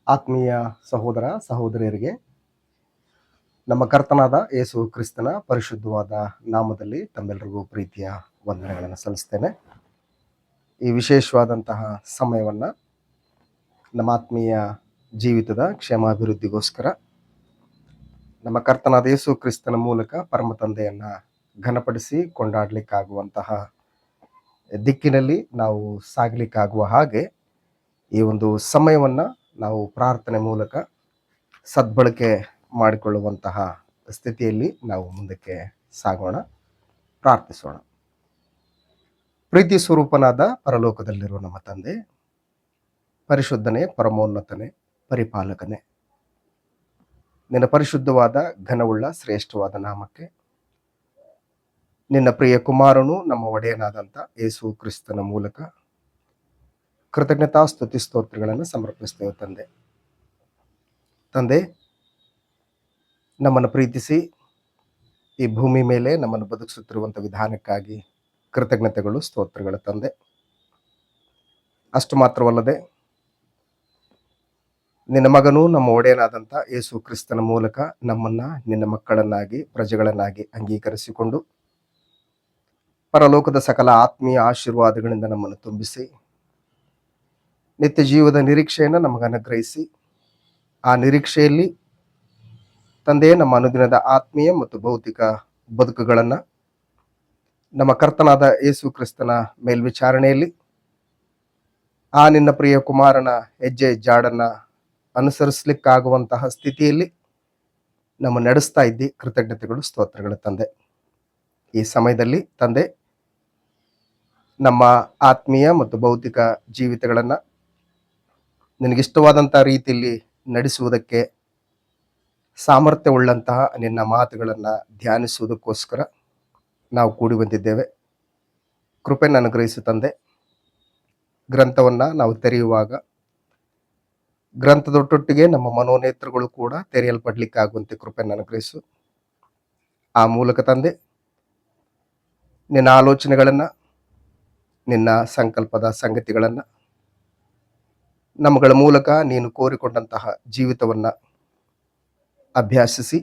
ಆತ್ಮೀಯ ಸಹೋದರ ಸಹೋದರಿಯರಿಗೆ ನಮ್ಮ ಕರ್ತನಾದ ಯೇಸು ಕ್ರಿಸ್ತನ ಪರಿಶುದ್ಧವಾದ ನಾಮದಲ್ಲಿ ತಮ್ಮೆಲ್ಲರಿಗೂ ಪ್ರೀತಿಯ ವಂದನೆಗಳನ್ನು ಸಲ್ಲಿಸ್ತೇನೆ. ಈ ವಿಶೇಷವಾದಂತಹ ಸಮಯವನ್ನು ನಮ್ಮ ಆತ್ಮೀಯ ಜೀವಿತದ ಕ್ಷೇಮಾಭಿವೃದ್ಧಿಗೋಸ್ಕರ ನಮ್ಮ ಕರ್ತನಾದ ಯೇಸು ಕ್ರಿಸ್ತನ ಮೂಲಕ ಪರಮ ತಂದೆಯನ್ನು ಘನಪಡಿಸಿ ಕೊಂಡಾಡಲಿಕ್ಕಾಗುವಂತಹ ದಿಕ್ಕಿನಲ್ಲಿ ನಾವು ಸಾಗಲಿಕ್ಕಾಗುವ ಹಾಗೆ ಈ ಒಂದು ಸಮಯವನ್ನು ನಾವು ಪ್ರಾರ್ಥನೆ ಮೂಲಕ ಸದ್ಬಳಕೆ ಮಾಡಿಕೊಳ್ಳುವಂತಹ ಸ್ಥಿತಿಯಲ್ಲಿ ನಾವು ಮುಂದಕ್ಕೆ ಸಾಗೋಣ, ಪ್ರಾರ್ಥಿಸೋಣ. ಪ್ರೀತಿ ಸ್ವರೂಪನಾದ ಪರಲೋಕದಲ್ಲಿರುವ ನಮ್ಮ ತಂದೆ, ಪರಿಶುದ್ಧನೇ, ಪರಮೋನ್ನತನೇ, ಪರಿಪಾಲಕನೇ, ನಿನ್ನ ಪರಿಶುದ್ಧವಾದ ಘನವುಳ್ಳ ಶ್ರೇಷ್ಠವಾದ ನಾಮಕ್ಕೆ ನಿನ್ನ ಪ್ರಿಯ ಕುಮಾರನು ನಮ್ಮ ಒಡೆಯನಾದಂಥ ಯೇಸು ಕ್ರಿಸ್ತನ ಮೂಲಕ ಕೃತಜ್ಞತಾ ಸ್ತುತಿ ಸ್ತೋತ್ರಗಳನ್ನು ಸಮರ್ಪಿಸ್ತೇವೆ. ತಂದೆ, ನಮ್ಮನ್ನು ಪ್ರೀತಿಸಿ ಈ ಭೂಮಿ ಮೇಲೆ ನಮ್ಮನ್ನು ಬದುಕಿಸುತ್ತಿರುವಂಥ ವಿಧಾನಕ್ಕಾಗಿ ಕೃತಜ್ಞತೆಗಳು, ಸ್ತೋತ್ರಗಳು ತಂದೆ. ಅಷ್ಟು ಮಾತ್ರವಲ್ಲದೆ ನಿನ್ನ ಮಗನು ನಮ್ಮ ಒಡೆಯನಾದಂಥ ಯೇಸು ಕ್ರಿಸ್ತನ ಮೂಲಕ ನಮ್ಮನ್ನು ನಿನ್ನ ಮಕ್ಕಳನ್ನಾಗಿ, ಪ್ರಜೆಗಳನ್ನಾಗಿ ಅಂಗೀಕರಿಸಿಕೊಂಡು ಪರಲೋಕದ ಸಕಲ ಆತ್ಮೀಯ ಆಶೀರ್ವಾದಗಳಿಂದ ನಮ್ಮನ್ನು ತುಂಬಿಸಿ ನಿತ್ಯ ಜೀವದ ನಿರೀಕ್ಷೆಯನ್ನು ನಮಗೆ ಅನುಗ್ರಹಿಸಿ ಆ ನಿರೀಕ್ಷೆಯಲ್ಲಿ ತಂದೆ ನಮ್ಮ ಅನುದಿನದ ಆತ್ಮೀಯ ಮತ್ತು ಭೌತಿಕ ಬದುಕುಗಳನ್ನು ನಮ್ಮ ಕರ್ತನಾದ ಯೇಸು ಕ್ರಿಸ್ತನ ಮೇಲ್ವಿಚಾರಣೆಯಲ್ಲಿ ಆ ನಿನ್ನ ಪ್ರಿಯ ಕುಮಾರನ ಹೆಜ್ಜೆ ಜಾಡನ್ನು ಅನುಸರಿಸಲಿಕ್ಕಾಗುವಂತಹ ಸ್ಥಿತಿಯಲ್ಲಿ ನಮ್ಮ ನಡೆಸ್ತಾ ಇದ್ದಿ. ಕೃತಜ್ಞತೆಗಳು, ಸ್ತೋತ್ರಗಳು ತಂದೆ. ಈ ಸಮಯದಲ್ಲಿ ತಂದೆ, ನಮ್ಮ ಆತ್ಮೀಯ ಮತ್ತು ಭೌತಿಕ ಜೀವಿತಗಳನ್ನು ನಿನಗಿಷ್ಟವಾದಂಥ ರೀತಿಯಲ್ಲಿ ನಡೆಸುವುದಕ್ಕೆ ಸಾಮರ್ಥ್ಯವುಳ್ಳಂತಹ ನಿನ್ನ ಮಾತುಗಳನ್ನು ಧ್ಯಾನಿಸುವುದಕ್ಕೋಸ್ಕರ ನಾವು ಕೂಡಿ ಬಂದಿದ್ದೇವೆ. ಕೃಪೆಯನ್ನು ಅನುಗ್ರಹಿಸು ತಂದೆ. ಗ್ರಂಥವನ್ನು ನಾವು ತೆರೆಯುವಾಗ ಗ್ರಂಥದೊಟ್ಟೊಟ್ಟಿಗೆ ನಮ್ಮ ಮನೋನೇತ್ರಗಳು ಕೂಡ ತೆರೆಯಲ್ಪಡಲಿಕ್ಕಾಗುವಂತೆ ಕೃಪೆಯನ್ನು ಅನುಗ್ರಹಿಸು. ಆ ಮೂಲಕ ತಂದೆ, ನಿನ್ನ ಆಲೋಚನೆಗಳನ್ನು, ನಿನ್ನ ಸಂಕಲ್ಪದ ಸಂಗತಿಗಳನ್ನು ನಮ್ಮಗಳ ಮೂಲಕ ನೀನು ಕೋರಿಕೊಂಡಂತಹ ಜೀವಿತವನ್ನು ಅಭ್ಯಾಸಿಸಿ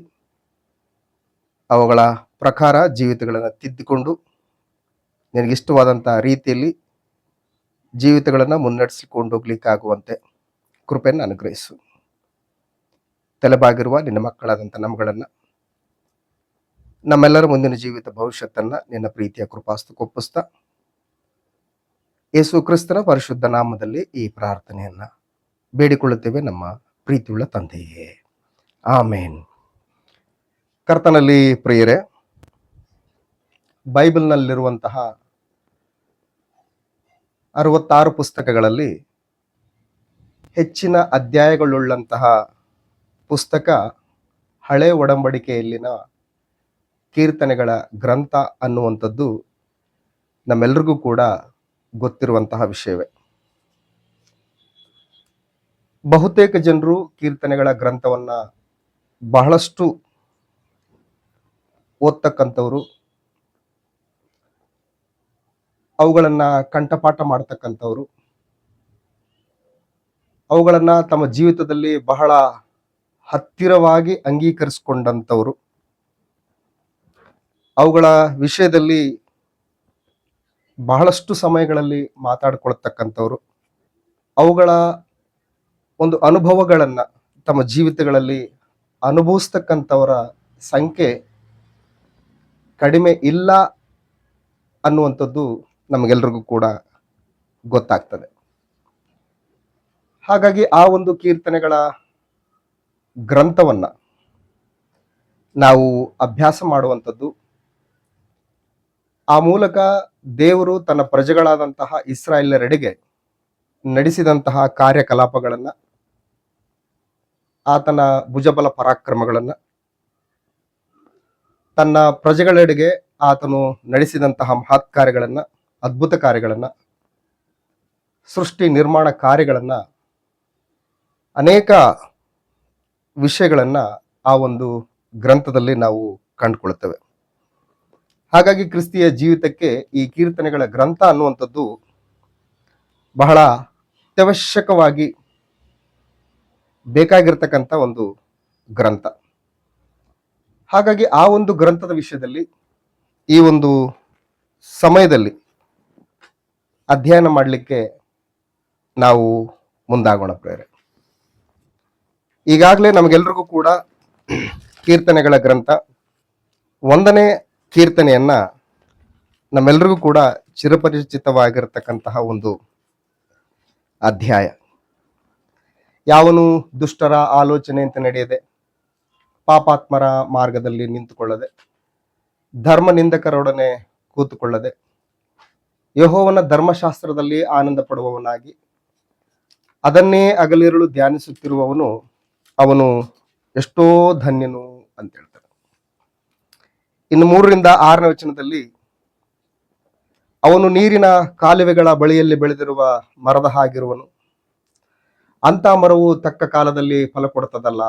ಅವುಗಳ ಪ್ರಕಾರ ಜೀವಿತಗಳನ್ನು ತಿದ್ದಿಕೊಂಡು ನಿನಗಿಷ್ಟವಾದಂಥ ರೀತಿಯಲ್ಲಿ ಜೀವಿತಗಳನ್ನು ಮುನ್ನಡೆಸಿಕೊಂಡು ಹೋಗ್ಲಿಕ್ಕಾಗುವಂತೆ ಕೃಪೆಯನ್ನು ಅನುಗ್ರಹಿಸು. ತಲೆಬಾಗಿರುವ ನಿನ್ನ ಮಕ್ಕಳಾದಂಥ ನಮ್ಮಗಳನ್ನು, ನಮ್ಮೆಲ್ಲರ ಮುಂದಿನ ಜೀವಿತ ಭವಿಷ್ಯತ್ತನ್ನು ನಿನ್ನ ಪ್ರೀತಿಯ ಕೃಪಾಸ್ತಕ್ಕೊಪ್ಪಿಸ್ತಾ ಯೇಸು ಕ್ರಿಸ್ತನ ಪರಿಶುದ್ಧ ನಾಮದಲ್ಲಿ ಈ ಪ್ರಾರ್ಥನೆಯನ್ನು ಬೇಡಿಕೊಳ್ಳುತ್ತೇವೆ ನಮ್ಮ ಪ್ರೀತಿಯುಳ್ಳ ತಂದೆಯೇ, ಆಮೇನ್. ಕರ್ತನಲ್ಲಿ ಪ್ರಿಯರೇ, ಬೈಬಲ್ನಲ್ಲಿರುವಂತಹ 66 ಪುಸ್ತಕಗಳಲ್ಲಿ ಹೆಚ್ಚಿನ ಅಧ್ಯಾಯಗಳುಳ್ಳಂತಹ ಪುಸ್ತಕ ಹಳೆ ಒಡಂಬಡಿಕೆಯಲ್ಲಿನ ಕೀರ್ತನೆಗಳ ಗ್ರಂಥ ಅನ್ನುವಂಥದ್ದು ನಮ್ಮೆಲ್ಲರಿಗೂ ಕೂಡ ಗೊತ್ತಿರುವಂತಹ ವಿಷಯವೇ. ಬಹುತೇಕ ಜನರು ಕೀರ್ತನೆಗಳ ಗ್ರಂಥವನ್ನು ಬಹಳಷ್ಟು ಓದ್ತಕ್ಕಂಥವ್ರು, ಅವುಗಳನ್ನು ಕಂಠಪಾಠ ಮಾಡ್ತಕ್ಕಂಥವ್ರು, ಅವುಗಳನ್ನು ತಮ್ಮ ಜೀವಿತದಲ್ಲಿ ಬಹಳ ಹತ್ತಿರವಾಗಿ ಅಂಗೀಕರಿಸಿಕೊಂಡಂಥವ್ರು, ಅವುಗಳ ವಿಷಯದಲ್ಲಿ ಬಹಳಷ್ಟು ಸಮಯಗಳಲ್ಲಿ ಮಾತಾಡ್ಕೊಳ್ತಕ್ಕಂಥವ್ರು, ಅವುಗಳ ಒಂದು ಅನುಭವಗಳನ್ನು ತಮ್ಮ ಜೀವಿತಗಳಲ್ಲಿ ಅನುಭವಿಸ್ತಕ್ಕಂಥವರ ಸಂಖ್ಯೆ ಕಡಿಮೆ ಇಲ್ಲ ಅನ್ನುವಂಥದ್ದು ನಮಗೆಲ್ರಿಗೂ ಕೂಡ ಗೊತ್ತಾಗ್ತದೆ. ಹಾಗಾಗಿ ಆ ಒಂದು ಕೀರ್ತನೆಗಳ ಗ್ರಂಥವನ್ನು ನಾವು ಅಭ್ಯಾಸ ಮಾಡುವಂಥದ್ದು, ಆ ಮೂಲಕ ದೇವರು ತನ್ನ ಪ್ರಜೆಗಳಾದಂತಹ ಇಸ್ರಾಯೇಲರೆಡೆಗೆ ನಡೆಸಿದಂತಹ ಕಾರ್ಯಕಲಾಪಗಳನ್ನು, ಆತನ ಭುಜಬಲ ಪರಾಕ್ರಮಗಳನ್ನು, ತನ್ನ ಪ್ರಜೆಗಳೆಡೆಗೆ ಆತನು ನಡೆಸಿದಂತಹ ಮಹತ್ ಕಾರ್ಯಗಳನ್ನು, ಅದ್ಭುತ ಕಾರ್ಯಗಳನ್ನು, ಸೃಷ್ಟಿ ನಿರ್ಮಾಣ ಕಾರ್ಯಗಳನ್ನು, ಅನೇಕ ವಿಷಯಗಳನ್ನು ಆ ಒಂದು ಗ್ರಂಥದಲ್ಲಿ ನಾವು ಕಂಡುಕೊಳ್ತೇವೆ. ಹಾಗಾಗಿ ಕ್ರಿಸ್ತಿಯ ಜೀವಿತಕ್ಕೆ ಈ ಕೀರ್ತನೆಗಳ ಗ್ರಂಥ ಅನ್ನುವಂಥದ್ದು ಬಹಳ ಅತ್ಯವಶ್ಯಕವಾಗಿ ಬೇಕಾಗಿರ್ತಕ್ಕಂಥ ಒಂದು ಗ್ರಂಥ. ಹಾಗಾಗಿ ಆ ಒಂದು ಗ್ರಂಥದ ವಿಷಯದಲ್ಲಿ ಈ ಒಂದು ಸಮಯದಲ್ಲಿ ಅಧ್ಯಯನ ಮಾಡಲಿಕ್ಕೆ ನಾವು ಮುಂದಾಗೋಣ ಪ್ರೇರೆ. ಈಗಾಗಲೇ ನಮಗೆಲ್ರಿಗೂ ಕೂಡ ಕೀರ್ತನೆಗಳ ಗ್ರಂಥ 1ನೇ ಕೀರ್ತನೆಯನ್ನ ನಮ್ಮೆಲ್ರಿಗೂ ಕೂಡ ಚಿರಪರಿಚಿತವಾಗಿರತಕ್ಕಂತಹ ಒಂದು ಅಧ್ಯಾಯ. ಯಾವನು ದುಷ್ಟರ ಆಲೋಚನೆಯಂತೆ ನಡೆಯದೆ, ಪಾಪಾತ್ಮರ ಮಾರ್ಗದಲ್ಲಿ ನಿಂತುಕೊಳ್ಳದೆ, ಧರ್ಮ ನಿಂದಕರೊಡನೆ ಕೂತುಕೊಳ್ಳದೆ, ಯೆಹೋವನ ಧರ್ಮಶಾಸ್ತ್ರದಲ್ಲಿ ಆನಂದ ಪಡುವವನಾಗಿ ಅದನ್ನೇ ಹಗಲಿರುಳು ಧ್ಯಾನಿಸುತ್ತಿರುವವನು ಅವನು ಎಷ್ಟೋ ಧನ್ಯನು ಅಂತ ಹೇಳ್ತಾರೆ. ಇನ್ನು 3ರಿಂದ 6ನೇ ವಚನದಲ್ಲಿ, ಅವನು ನೀರಿನ ಕಾಲುವೆಗಳ ಬಳಿಯಲ್ಲಿ ಬೆಳೆದಿರುವ ಮರದ ಹಾಗಿರುವನು. ಅಂತ ಮರವು ತಕ್ಕ ಕಾಲದಲ್ಲಿ ಫಲ ಕೊಡುತ್ತದಲ್ಲ,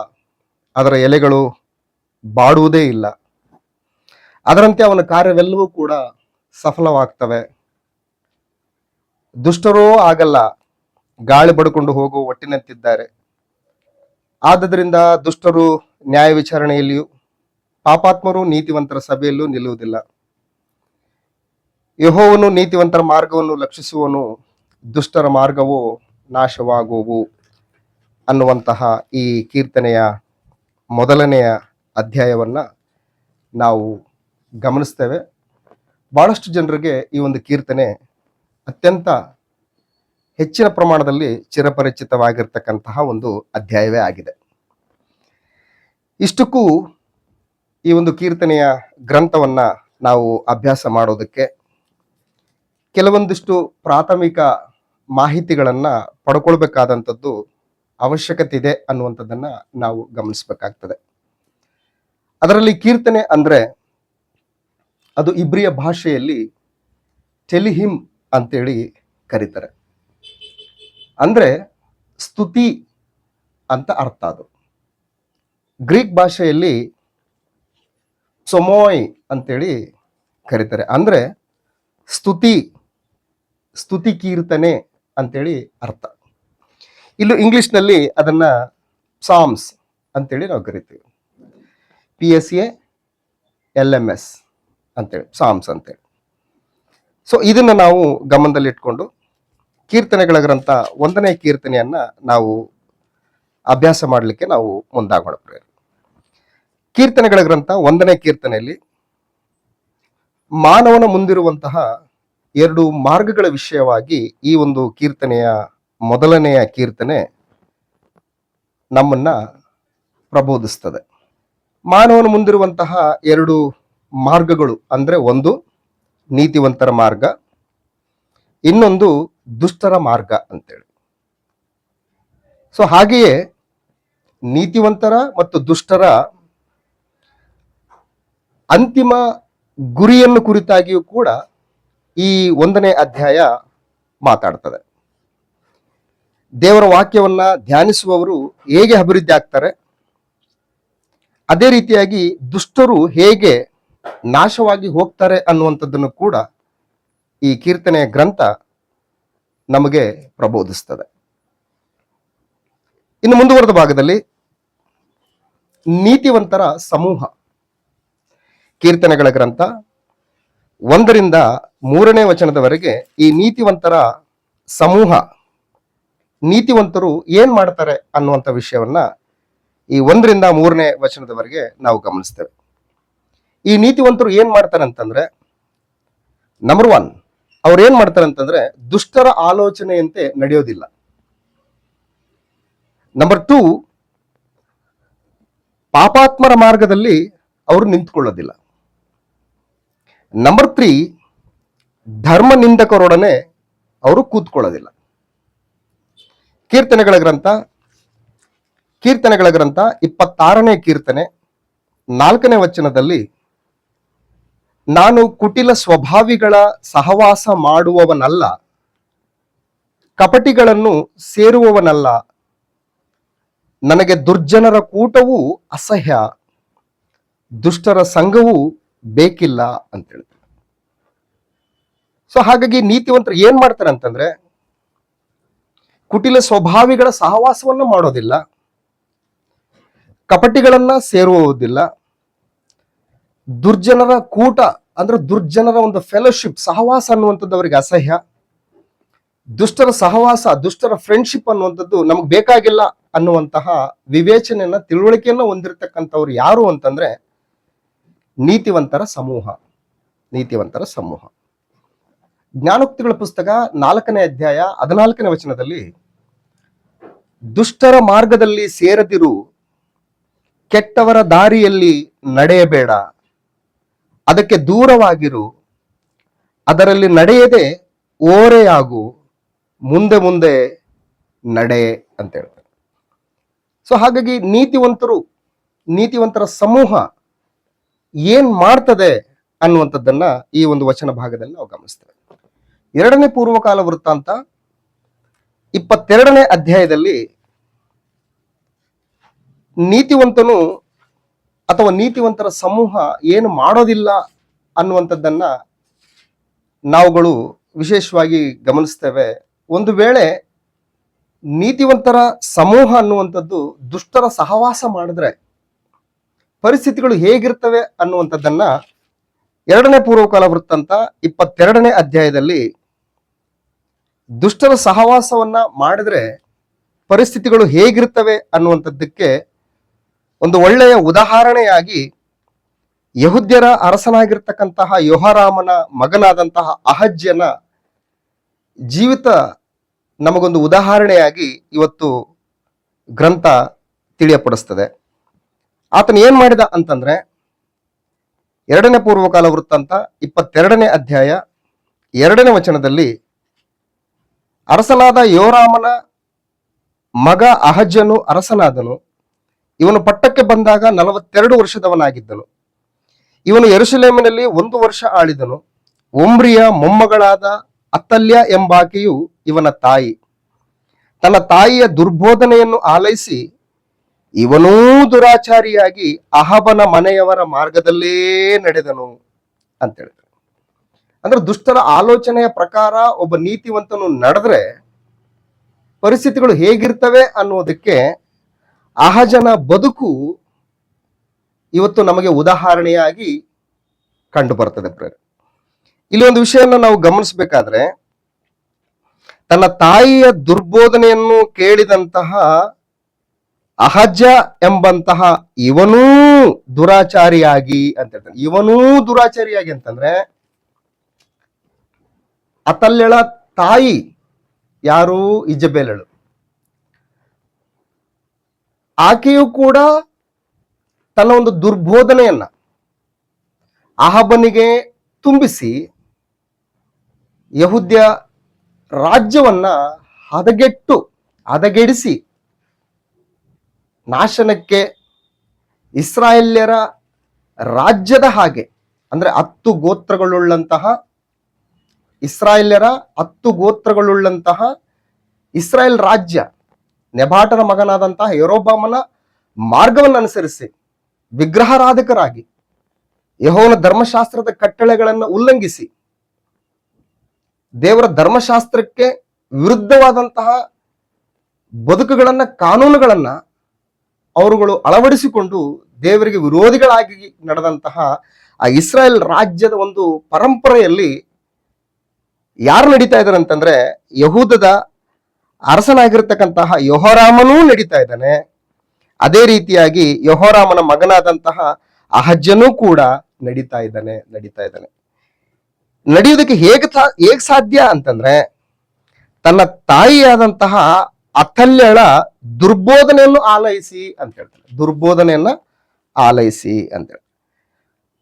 ಅದರ ಎಲೆಗಳು ಬಾಡುವುದೇ ಇಲ್ಲ. ಅದರಂತೆ ಅವನ ಕಾರ್ಯವೆಲ್ಲವೂ ಕೂಡ ಸಫಲವಾಗ್ತವೆ. ದುಷ್ಟರೂ ಆಗಲ್ಲ, ಗಾಳಿ ಬಡ್ಕೊಂಡು ಹೋಗುವ ಒಟ್ಟಿನಂತಿದ್ದಾರೆ. ಆದ್ದರಿಂದ ದುಷ್ಟರು ನ್ಯಾಯ ವಿಚಾರಣೆಯಲ್ಲಿಯೂ ಪಾಪಾತ್ಮರು ನೀತಿವಂತರ ಸಭೆಯಲ್ಲೂ ನಿಲ್ಲುವುದಿಲ್ಲ. ಯೆಹೋವನು ನೀತಿವಂತರ ಮಾರ್ಗವನ್ನು ಲಕ್ಷಿಸುವನು, ದುಷ್ಟರ ಮಾರ್ಗವು ನಾಶವಾಗುವು ಅನ್ನುವಂತಹ ಈ ಕೀರ್ತನೆಯ 1ನೆಯ ಅಧ್ಯಾಯವನ್ನ ನಾವು ಗಮನಿಸ್ತೇವೆ. ಬಹಳಷ್ಟು ಜನರಿಗೆ ಈ ಒಂದು ಕೀರ್ತನೆ ಅತ್ಯಂತ ಹೆಚ್ಚಿನ ಪ್ರಮಾಣದಲ್ಲಿ ಚಿರಪರಿಚಿತವಾಗಿರ್ತಕ್ಕಂತಹ ಒಂದು ಅಧ್ಯಾಯವೇ ಆಗಿದೆ. ಇಷ್ಟಕ್ಕೂ ಈ ಒಂದು ಕೀರ್ತನೆಯ ಗ್ರಂಥವನ್ನ ನಾವು ಅಭ್ಯಾಸ ಮಾಡೋದಕ್ಕೆ ಕೆಲವೊಂದಿಷ್ಟು ಪ್ರಾಥಮಿಕ ಮಾಹಿತಿಗಳನ್ನ ಪಡ್ಕೊಳ್ಬೇಕಾದಂಥದ್ದು ಅವಶ್ಯಕತೆ ಇದೆ ಅನ್ನುವಂಥದ್ದನ್ನ ನಾವು ಗಮನಿಸಬೇಕಾಗ್ತದೆ. ಅದರಲ್ಲಿ ಕೀರ್ತನೆ ಅಂದ್ರೆ ಅದು ಇಬ್ರಿಯ ಭಾಷೆಯಲ್ಲಿ ಟೆಲಿಹಿಮ್ ಅಂತೇಳಿ ಕರೀತಾರೆ. ಅಂದ್ರೆ ಸ್ತುತಿ ಅಂತ ಅರ್ಥ. ಅದು ಗ್ರೀಕ್ ಭಾಷೆಯಲ್ಲಿ ಸೊಮೋಯ್ ಅಂತೇಳಿ ಕರೀತಾರೆ. ಅಂದ್ರೆ ಸ್ತುತಿ ಕೀರ್ತನೆ ಅಂತೇಳಿ ಅರ್ಥ. ಇಲ್ಲೂ ಇಂಗ್ಲಿಷ್ನಲ್ಲಿ ಅದನ್ನ ಸಾಮ್ಸ್ ಅಂತೇಳಿ ನಾವು ಕರಿತೀವಿ. PSALMS ಅಂತೇಳಿ ಸಾಮ್ಸ್ ಅಂತೇಳಿ. ಸೊ ಇದನ್ನ ನಾವು ಗಮನದಲ್ಲಿಟ್ಕೊಂಡು ಕೀರ್ತನೆಗಳ ಗ್ರಂಥ 1ನೇ ಕೀರ್ತನೆಯನ್ನ ನಾವು ಅಭ್ಯಾಸ ಮಾಡಲಿಕ್ಕೆ ನಾವು ಮುಂದಾಗೋಣ. ಕೀರ್ತನೆಗಳ ಗ್ರಂಥ 1ನೇ ಕೀರ್ತನೆಯಲ್ಲಿ ಮಾನವನ ಮುಂದಿರುವಂತಹ 2 ಮಾರ್ಗಗಳ ವಿಷಯವಾಗಿ ಈ ಒಂದು ಕೀರ್ತನೆಯ 1ನೆಯ ಕೀರ್ತನೆ ನಮ್ಮನ್ನ ಪ್ರಬೋಧಿಸ್ತದೆ. ಮಾನವನ ಮುಂದಿರುವಂತಹ 2 ಮಾರ್ಗಗಳು ಅಂದ್ರೆ, ಒಂದು ನೀತಿವಂತರ ಮಾರ್ಗ, ಇನ್ನೊಂದು ದುಷ್ಟರ ಮಾರ್ಗ ಅಂತೇಳಿ. ಸೊ ಹಾಗೆಯೇ ನೀತಿವಂತರ ಮತ್ತು ದುಷ್ಟರ ಅಂತಿಮ ಗುರಿಯನ್ನು ಕುರಿತಾಗಿಯೂ ಕೂಡ ಈ 1ನೇ ಅಧ್ಯಾಯ ಮಾತಾಡ್ತದೆ. ದೇವರ ವಾಕ್ಯವನ್ನ ಧ್ಯಾನಿಸುವವರು ಹೇಗೆ ಅಭಿವೃದ್ಧಿ ಆಗ್ತಾರೆ, ಅದೇ ರೀತಿಯಾಗಿ ದುಷ್ಟರು ಹೇಗೆ ನಾಶವಾಗಿ ಹೋಗ್ತಾರೆ ಅನ್ನುವಂಥದ್ದನ್ನು ಕೂಡ ಈ ಕೀರ್ತನೆಯ ಗ್ರಂಥ ನಮಗೆ ಪ್ರಬೋಧಿಸ್ತದೆ. ಇನ್ನು ಮುಂದುವರೆದ ಭಾಗದಲ್ಲಿ ನೀತಿವಂತರ ಸಮೂಹ. ಕೀರ್ತನೆಗಳ ಗ್ರಂಥ 1ರಿಂದ 3ನೇ ವಚನದವರೆಗೆ ಈ ನೀತಿವಂತರ ಸಮೂಹ, ನೀತಿವಂತರು ಏನ್ ಮಾಡ್ತಾರೆ ಅನ್ನುವಂಥ ವಿಷಯವನ್ನ ಈ 1ರಿಂದ 3ನೇ ವಚನದವರೆಗೆ ನಾವು ಗಮನಿಸ್ತೇವೆ. ಈ ನೀತಿವಂತರು ಏನ್ ಮಾಡ್ತಾರೆ ಅಂತಂದ್ರೆ, ನಂಬರ್ 1, ಅವ್ರು ಏನ್ ಮಾಡ್ತಾರೆ ಅಂತಂದ್ರೆ ದುಷ್ಟರ ಆಲೋಚನೆಯಂತೆ ನಡೆಯೋದಿಲ್ಲ. ನಂಬರ್ 2, ಪಾಪಾತ್ಮರ ಮಾರ್ಗದಲ್ಲಿ ಅವರು ನಿಂತ್ಕೊಳ್ಳೋದಿಲ್ಲ. ನಂಬರ್ 3, ಧರ್ಮ ನಿಂದಕರೊಡನೆ ಅವರು ಕೂತ್ಕೊಳ್ಳೋದಿಲ್ಲ. ಕೀರ್ತನೆಗಳ ಗ್ರಂಥ 26ನೇ ಕೀರ್ತನೆ 4ನೇ ವಚನದಲ್ಲಿ, ನಾನು ಕುಟಿಲ ಸ್ವಭಾವಿಗಳ ಸಹವಾಸ ಮಾಡುವವನಲ್ಲ, ಕಪಟಿಗಳನ್ನು ಸೇರುವವನಲ್ಲ, ನನಗೆ ದುರ್ಜನರ ಕೂಟವೂ ಅಸಹ್ಯ, ದುಷ್ಟರ ಸಂಘವೂ ಬೇಕಿಲ್ಲ ಅಂತ ಹೇಳ್ತಾರೆ. ಸೊ ಹಾಗಾಗಿ ನೀತಿವಂತರು ಏನ್ ಮಾಡ್ತಾರೆ ಅಂತಂದ್ರೆ ಕುಟಿಲ ಸ್ವಭಾವಿಗಳ ಸಹವಾಸವನ್ನು ಮಾಡೋದಿಲ್ಲ, ಕಪಟಿಗಳನ್ನ ಸೇರುವುದಿಲ್ಲ, ದುರ್ಜನರ ಕೂಟ ಅಂದ್ರೆ ದುರ್ಜನರ ಒಂದು ಫೆಲೋಶಿಪ್ ಸಹವಾಸ ಅನ್ನುವಂಥದ್ದು ಅವರಿಗೆ ಅಸಹ್ಯ, ದುಷ್ಟರ ಸಹವಾಸ ದುಷ್ಟರ ಫ್ರೆಂಡ್ಶಿಪ್ ಅನ್ನುವಂಥದ್ದು ನಮಗೆ ಬೇಕಾಗಿಲ್ಲ ಅನ್ನುವಂತಹ ವಿವೇಚನೆಯನ್ನ ತಿಳುವಳಿಕೆಯನ್ನ ಹೊಂದಿರತಕ್ಕಂಥವ್ರು ಯಾರು ಅಂತಂದ್ರೆ ನೀತಿವಂತರ ಸಮೂಹ. ನೀತಿವಂತರ ಸಮೂಹ. ಜ್ಞಾನೋಕ್ತಿಗಳ ಪುಸ್ತಕ 4ನೇ ಅಧ್ಯಾಯ 14ನೇ ವಚನದಲ್ಲಿ ದುಷ್ಟರ ಮಾರ್ಗದಲ್ಲಿ ಸೇರದಿರು, ಕೆಟ್ಟವರ ದಾರಿಯಲ್ಲಿ ನಡೆಯಬೇಡ, ಅದಕ್ಕೆ ದೂರವಾಗಿರು, ಅದರಲ್ಲಿ ನಡೆಯದೆ ಓರೆಯಾಗು, ಮುಂದೆ ಮುಂದೆ ನಡೆ ಅಂತ ಹೇಳ್ತಾರೆ. ಸೊ ಹಾಗಾಗಿ ನೀತಿವಂತರ ಸಮೂಹ ಏನ್ ಮಾಡ್ತದೆ ಅನ್ನುವಂಥದ್ದನ್ನ ಈ ಒಂದು ವಚನ ಭಾಗದಲ್ಲಿ ನಾವು ಗಮನಿಸ್ತೇವೆ. 2ನೇ ಪೂರ್ವಕಾಲ ವೃತ್ತಾಂತ 22ನೇ ಅಧ್ಯಾಯದಲ್ಲಿ ನೀತಿವಂತನು ಅಥವಾ ನೀತಿವಂತರ ಸಮೂಹ ಏನು ಮಾಡೋದಿಲ್ಲ ಅನ್ನುವಂಥದ್ದನ್ನ ನಾವುಗಳು ವಿಶೇಷವಾಗಿ ಗಮನಿಸ್ತೇವೆ. ಒಂದು ವೇಳೆ ನೀತಿವಂತರ ಸಮೂಹ ಅನ್ನುವಂಥದ್ದು ದುಷ್ಟರ ಸಹವಾಸ ಮಾಡಿದ್ರೆ ಪರಿಸ್ಥಿತಿಗಳು ಹೇಗಿರ್ತವೆ ಅನ್ನುವಂಥದ್ದನ್ನ 2ನೇ ಪೂರ್ವಕಾಲ ವೃತ್ತಾಂತ 22ನೇ ಅಧ್ಯಾಯದಲ್ಲಿ ದುಷ್ಟರ ಸಹವಾಸವನ್ನ ಮಾಡಿದ್ರೆ ಪರಿಸ್ಥಿತಿಗಳು ಹೇಗಿರ್ತವೆ ಅನ್ನುವಂಥದ್ದಕ್ಕೆ ಒಂದು ಒಳ್ಳೆಯ ಉದಾಹರಣೆಯಾಗಿ ಯಹೂದ್ಯರ ಅರಸನಾಗಿರ್ತಕ್ಕಂತಹ ಯೆಹೋರಾಮನ ಮಗನಾದಂತಹ ಅಹಜ್ಯನ ಜೀವಿತ ನಮಗೊಂದು ಉದಾಹರಣೆಯಾಗಿ ಇವತ್ತು ಗ್ರಂಥ ತಿಳಿಯಪಡಿಸ್ತದೆ. ಆತನು ಏನ್ ಮಾಡಿದ ಅಂತಂದ್ರೆ 2ನೇ ಪೂರ್ವಕಾಲ ವೃತ್ತಾಂತ 22ನೇ ಅಧ್ಯಾಯ 2ನೇ ವಚನದಲ್ಲಿ ಅರಸನಾದ ಯೋರಾಮನ ಮಗ ಅಹಜ್ಯನು ಅರಸನಾದನು. ಇವನು ಪಟ್ಟಕ್ಕೆ ಬಂದಾಗ 42 ವರ್ಷದವನಾಗಿದ್ದನು. ಇವನು ಯೆರೂಸಲೇಮಿನಲ್ಲಿ 1 ವರ್ಷ ಆಳಿದನು. ಒಮ್ರಿಯ ಮೊಮ್ಮಗಳಾದ ಅತಲ್ಯ ಎಂಬಾಕೆಯು ಇವನ ತಾಯಿ. ತನ್ನ ತಾಯಿಯ ದುರ್ಬೋಧನೆಯನ್ನು ಆಲೈಸಿ ಇವನೂ ದುರಾಚಾರಿಯಾಗಿ ಅಹಬನ ಮನೆಯವರ ಮಾರ್ಗದಲ್ಲೇ ನಡೆದನು ಅಂತ ಹೇಳಿದ್ರು. ಅಂದ್ರೆ ದುಷ್ಟರ ಆಲೋಚನೆಯ ಪ್ರಕಾರ ಒಬ್ಬ ನೀತಿವಂತನು ನಡೆದ್ರೆ ಪರಿಸ್ಥಿತಿಗಳು ಹೇಗಿರ್ತವೆ ಅನ್ನೋದಕ್ಕೆ ಅಹಜನ ಬದುಕು ಇವತ್ತು ನಮಗೆ ಉದಾಹರಣೆಯಾಗಿ ಕಂಡು ಬರ್ತದೆ. ಇಲ್ಲಿ ಒಂದು ವಿಷಯವನ್ನು ನಾವು ಗಮನಿಸಬೇಕಾದ್ರೆ, ತನ್ನ ತಾಯಿಯ ದುರ್ಬೋಧನೆಯನ್ನು ಕೇಳಿದಂತಹ ಅಹಜ್ಯ ಎಂಬಂತಹ ಇವನೂ ದುರಾಚಾರಿಯಾಗಿ ಅಂತ ಹೇಳ್ತಾನೆ. ಇವನೂ ದುರಾಚಾರಿಯಾಗಿ ಅಂತಂದ್ರೆ ಅತಲ್ಯಳ ತಾಯಿ ಯಾರು? ಇಜಬೇಲಳು. ಆಕೆಯು ಕೂಡ ತನ್ನ ಒಂದು ದುರ್ಬೋಧನೆಯನ್ನ ಅಹಬನಿಗೆ ತುಂಬಿಸಿ ಯಹೂದ್ಯ ರಾಜ್ಯವನ್ನ ಹದಗೆಡಿಸಿ ನಾಶನಕ್ಕೆ ಇಸ್ರಾಯೇಲ್ಯರ ರಾಜ್ಯದ ಹಾಗೆ, ಅಂದ್ರೆ 10 ಗೋತ್ರಗಳುಳ್ಳಂತಹ ಇಸ್ರಾಯೇಲ್ಯರ 10 ಗೋತ್ರಗಳುಳ್ಳಂತಹ ಇಸ್ರಾಯೇಲ್ ರಾಜ್ಯ ನೆಬಾಟನ ಮಗನಾದಂತಹ ಯೆರೋಬಾಮನ ಮಾರ್ಗವನ್ನು ಅನುಸರಿಸಿ ವಿಗ್ರಹಾರಾಧಕರಾಗಿ ಯೆಹೋವನ ಧರ್ಮಶಾಸ್ತ್ರದ ಕಟ್ಟಳೆಗಳನ್ನು ಉಲ್ಲಂಘಿಸಿ ದೇವರ ಧರ್ಮಶಾಸ್ತ್ರಕ್ಕೆ ವಿರುದ್ಧವಾದಂತಹ ಬದುಕುಗಳನ್ನ, ಕಾನೂನುಗಳನ್ನ ಅವರುಗಳು ಅಳವಡಿಸಿಕೊಂಡು ದೇವರಿಗೆ ವಿರೋಧಿಗಳಾಗಿ ನಡೆದಂತಹ ಆ ಇಸ್ರಾಯೇಲ್ ರಾಜ್ಯದ ಒಂದು ಪರಂಪರೆಯಲ್ಲಿ ಯಾರು ನಡೀತಾ ಇದ್ದಾರೆ ಅಂತಂದ್ರೆ ಯಹೂದದ ಅರಸನಾಗಿರ್ತಕ್ಕಂತಹ ಯೆಹೋರಾಮನೂ ನಡೀತಾ ಇದ್ದಾನೆ. ಅದೇ ರೀತಿಯಾಗಿ ಯೆಹೋರಾಮನ ಮಗನಾದಂತಹ ಅಹಜ್ಯನೂ ಕೂಡ ನಡೀತಾ ಇದ್ದಾನೆ. ನಡೆಯುವುದಕ್ಕೆ ಹೇಗೆ ಸಾಧ್ಯ ಅಂತಂದ್ರೆ ತನ್ನ ತಾಯಿಯಾದಂತಹ ಅತಲ್ಯಳ ದುರ್ಬೋಧನೆಯನ್ನು ಆಲೈಸಿ ಅಂತ ಹೇಳ್ತಾರೆ. ದುರ್ಬೋಧನೆಯನ್ನ ಆಲೈಸಿ ಅಂತ ಹೇಳಿ.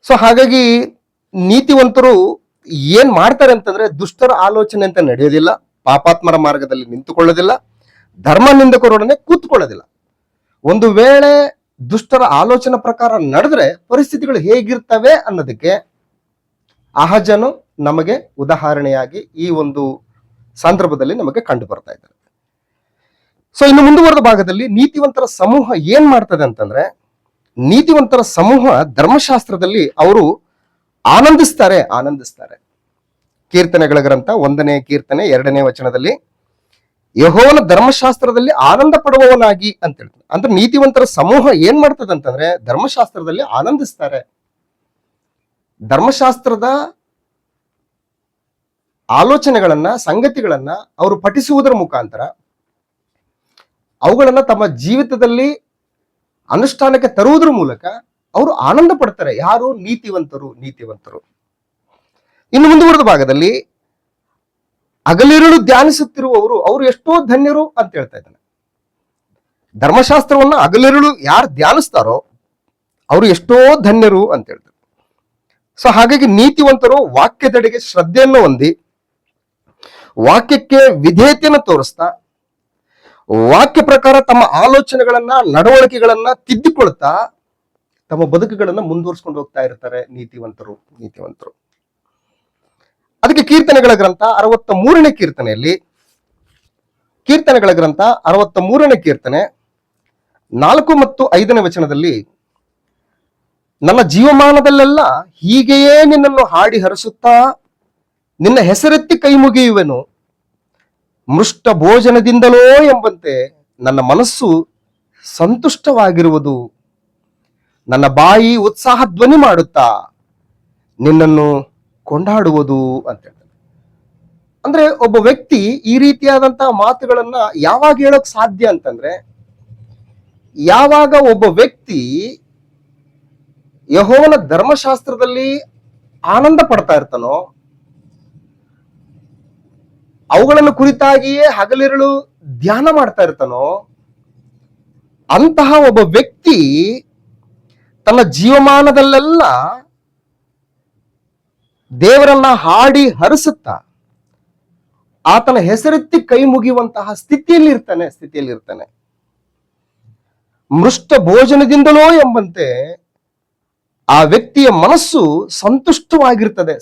ಸೊ ಹಾಗಾಗಿ ನೀತಿವಂತರು ಏನ್ ಮಾಡ್ತಾರೆ ಅಂತಂದ್ರೆ ದುಷ್ಟರ ಆಲೋಚನೆ ಅಂತ ನಡೆಯೋದಿಲ್ಲ, ಪಾಪಾತ್ಮರ ಮಾರ್ಗದಲ್ಲಿ ನಿಂತುಕೊಳ್ಳೋದಿಲ್ಲ, ಧರ್ಮ ನಿಂದಕರೊಡನೆ ಕೂತ್ಕೊಳ್ಳೋದಿಲ್ಲ. ಒಂದು ವೇಳೆ ದುಷ್ಟರ ಆಲೋಚನೆ ಪ್ರಕಾರ ನಡೆದ್ರೆ ಪರಿಸ್ಥಿತಿಗಳು ಹೇಗಿರ್ತವೆ ಅನ್ನೋದಕ್ಕೆ ಅಹಜನು ನಮಗೆ ಉದಾಹರಣೆಯಾಗಿ ಈ ಒಂದು ಸಂದರ್ಭದಲ್ಲಿ ನಮಗೆ ಕಂಡು ಬರ್ತಾ ಇದ್ದಾರೆ. ಸೊ ಇನ್ನು ಮುಂದುವರೆದ ಭಾಗದಲ್ಲಿ ನೀತಿವಂತರ ಸಮೂಹ ಏನ್ ಮಾಡ್ತದೆ ಅಂತಂದ್ರೆ, ನೀತಿವಂತರ ಸಮೂಹ ಧರ್ಮಶಾಸ್ತ್ರದಲ್ಲಿ ಅವರು ಆನಂದಿಸ್ತಾರೆ. ಕೀರ್ತನೆಗಳ ಗ್ರಂಥ 1ನೇ ಕೀರ್ತನೆ 2ನೇ ವಚನದಲ್ಲಿ ಯೆಹೋವನ ಧರ್ಮಶಾಸ್ತ್ರದಲ್ಲಿ ಆನಂದ ಪಡುವವನಾಗಿ ಅಂತ ಹೇಳ್ತಾರೆ. ಅಂದ್ರೆ ನೀತಿವಂತರ ಸಮೂಹ ಏನ್ ಮಾಡ್ತದೆ ಅಂತಂದ್ರೆ ಧರ್ಮಶಾಸ್ತ್ರದಲ್ಲಿ ಆನಂದಿಸ್ತಾರೆ. ಧರ್ಮಶಾಸ್ತ್ರದ ಆಲೋಚನೆಗಳನ್ನ, ಸಂಗತಿಗಳನ್ನ ಅವರು ಪಠಿಸುವುದರ ಮುಖಾಂತರ ಅವುಗಳನ್ನ ತಮ್ಮ ಜೀವಿತದಲ್ಲಿ ಅನುಷ್ಠಾನಕ್ಕೆ ತರುವುದರ ಮೂಲಕ ಅವರು ಆನಂದ ಪಡ್ತಾರೆ. ಯಾರು? ನೀತಿವಂತರು. ಇನ್ನು ಮುಂದುವರೆದ ಭಾಗದಲ್ಲಿ ಹಗಲಿರುಳು ಧ್ಯಾನಿಸುತ್ತಿರುವವರು ಅವರು ಎಷ್ಟೋ ಧನ್ಯರು ಅಂತ ಹೇಳ್ತಾ ಇದ್ದಾನೆ. ಧರ್ಮಶಾಸ್ತ್ರವನ್ನ ಹಗಲಿರುಳು ಯಾರು ಧ್ಯಾನಿಸ್ತಾರೋ ಅವರು ಎಷ್ಟೋ ಧನ್ಯರು ಅಂತ ಹೇಳ್ತಾರೆ. ಸೊ ಹಾಗಾಗಿ ನೀತಿವಂತರು ವಾಕ್ಯದೆಡೆಗೆ ಶ್ರದ್ಧೆಯನ್ನು ಹೊಂದಿ ವಾಕ್ಯಕ್ಕೆ ವಿಧೇಯತೆಯನ್ನು ತೋರಿಸ್ತಾ ವಾಕ್ಯ ಪ್ರಕಾರ ತಮ್ಮ ಆಲೋಚನೆಗಳನ್ನ, ನಡವಳಿಕೆಗಳನ್ನ ತಿದ್ದಿಕೊಳ್ತಾ ತಮ್ಮ ಬದುಕುಗಳನ್ನ ಮುಂದುವರಿಸಿಕೊಂಡು ಹೋಗ್ತಾ ಇರ್ತಾರೆ ನೀತಿವಂತರು. ಅದಕ್ಕೆ ಕೀರ್ತನೆಗಳ ಗ್ರಂಥ 63ನೇ ಕೀರ್ತನೆಯಲ್ಲಿ, ಕೀರ್ತನೆಗಳ ಗ್ರಂಥ 63ನೇ ಕೀರ್ತನೆ 4 ಮತ್ತು 5ನೇ ವಚನದಲ್ಲಿ, ನನ್ನ ಜೀವಮಾನದಲ್ಲೆಲ್ಲ ಹೀಗೆಯೇ ನಿನ್ನನ್ನು ಹಾಡಿ ಹರಸುತ್ತಾ ನಿನ್ನ ಹೆಸರೆತ್ತಿ ಕೈ ಮುಗಿಯುವೆನು, ಮೃಷ್ಟ ಭೋಜನದಿಂದಲೋ ಎಂಬಂತೆ ನನ್ನ ಮನಸ್ಸು ಸಂತುಷ್ಟವಾಗಿರುವುದು, ನನ್ನ ಬಾಯಿ ಉತ್ಸಾಹ ಧ್ವನಿ ಮಾಡುತ್ತಾ ನಿನ್ನನ್ನು ಕೊಂಡಾಡುವುದು ಅಂತ ಹೇಳ್ತಾರೆ. ಅಂದ್ರೆ ಒಬ್ಬ ವ್ಯಕ್ತಿ ಈ ರೀತಿಯಾದಂತಹ ಮಾತುಗಳನ್ನ ಯಾವಾಗ ಹೇಳೋಕ್ ಸಾಧ್ಯ ಅಂತಂದ್ರೆ, ಯಾವಾಗ ಒಬ್ಬ ವ್ಯಕ್ತಿ ಯೆಹೋವನ ಧರ್ಮಶಾಸ್ತ್ರದಲ್ಲಿ ಆನಂದ ಪಡ್ತಾ ಇರ್ತಾನೋ, ಅವುಗಳನ್ನು ಕುರಿತಾಗಿಯೇ ಹಗಲಿರುಳು ಧ್ಯಾನ ಮಾಡ್ತಾ ಇರ್ತಾನೋ, ಅಂತಹ ಒಬ್ಬ ವ್ಯಕ್ತಿ ತನ್ನ ಜೀವಮಾನದಲ್ಲೆಲ್ಲ ದೇವರನ್ನ ಹಾಡಿ ಹರಿಸುತ್ತಾ ಆತನ ಹೆಸರೆತ್ತಿ ಕೈ ಮುಗಿಯುವಂತಹ ಸ್ಥಿತಿಯಲ್ಲಿ ಇರ್ತಾನೆ. ಮೃಷ್ಟ ಭೋಜನದಿಂದಲೋ ಎಂಬಂತೆ ಆ ವ್ಯಕ್ತಿಯ ಮನಸ್ಸು ಸಂತುಷ್ಟವಾಗಿರ್ತದೆ.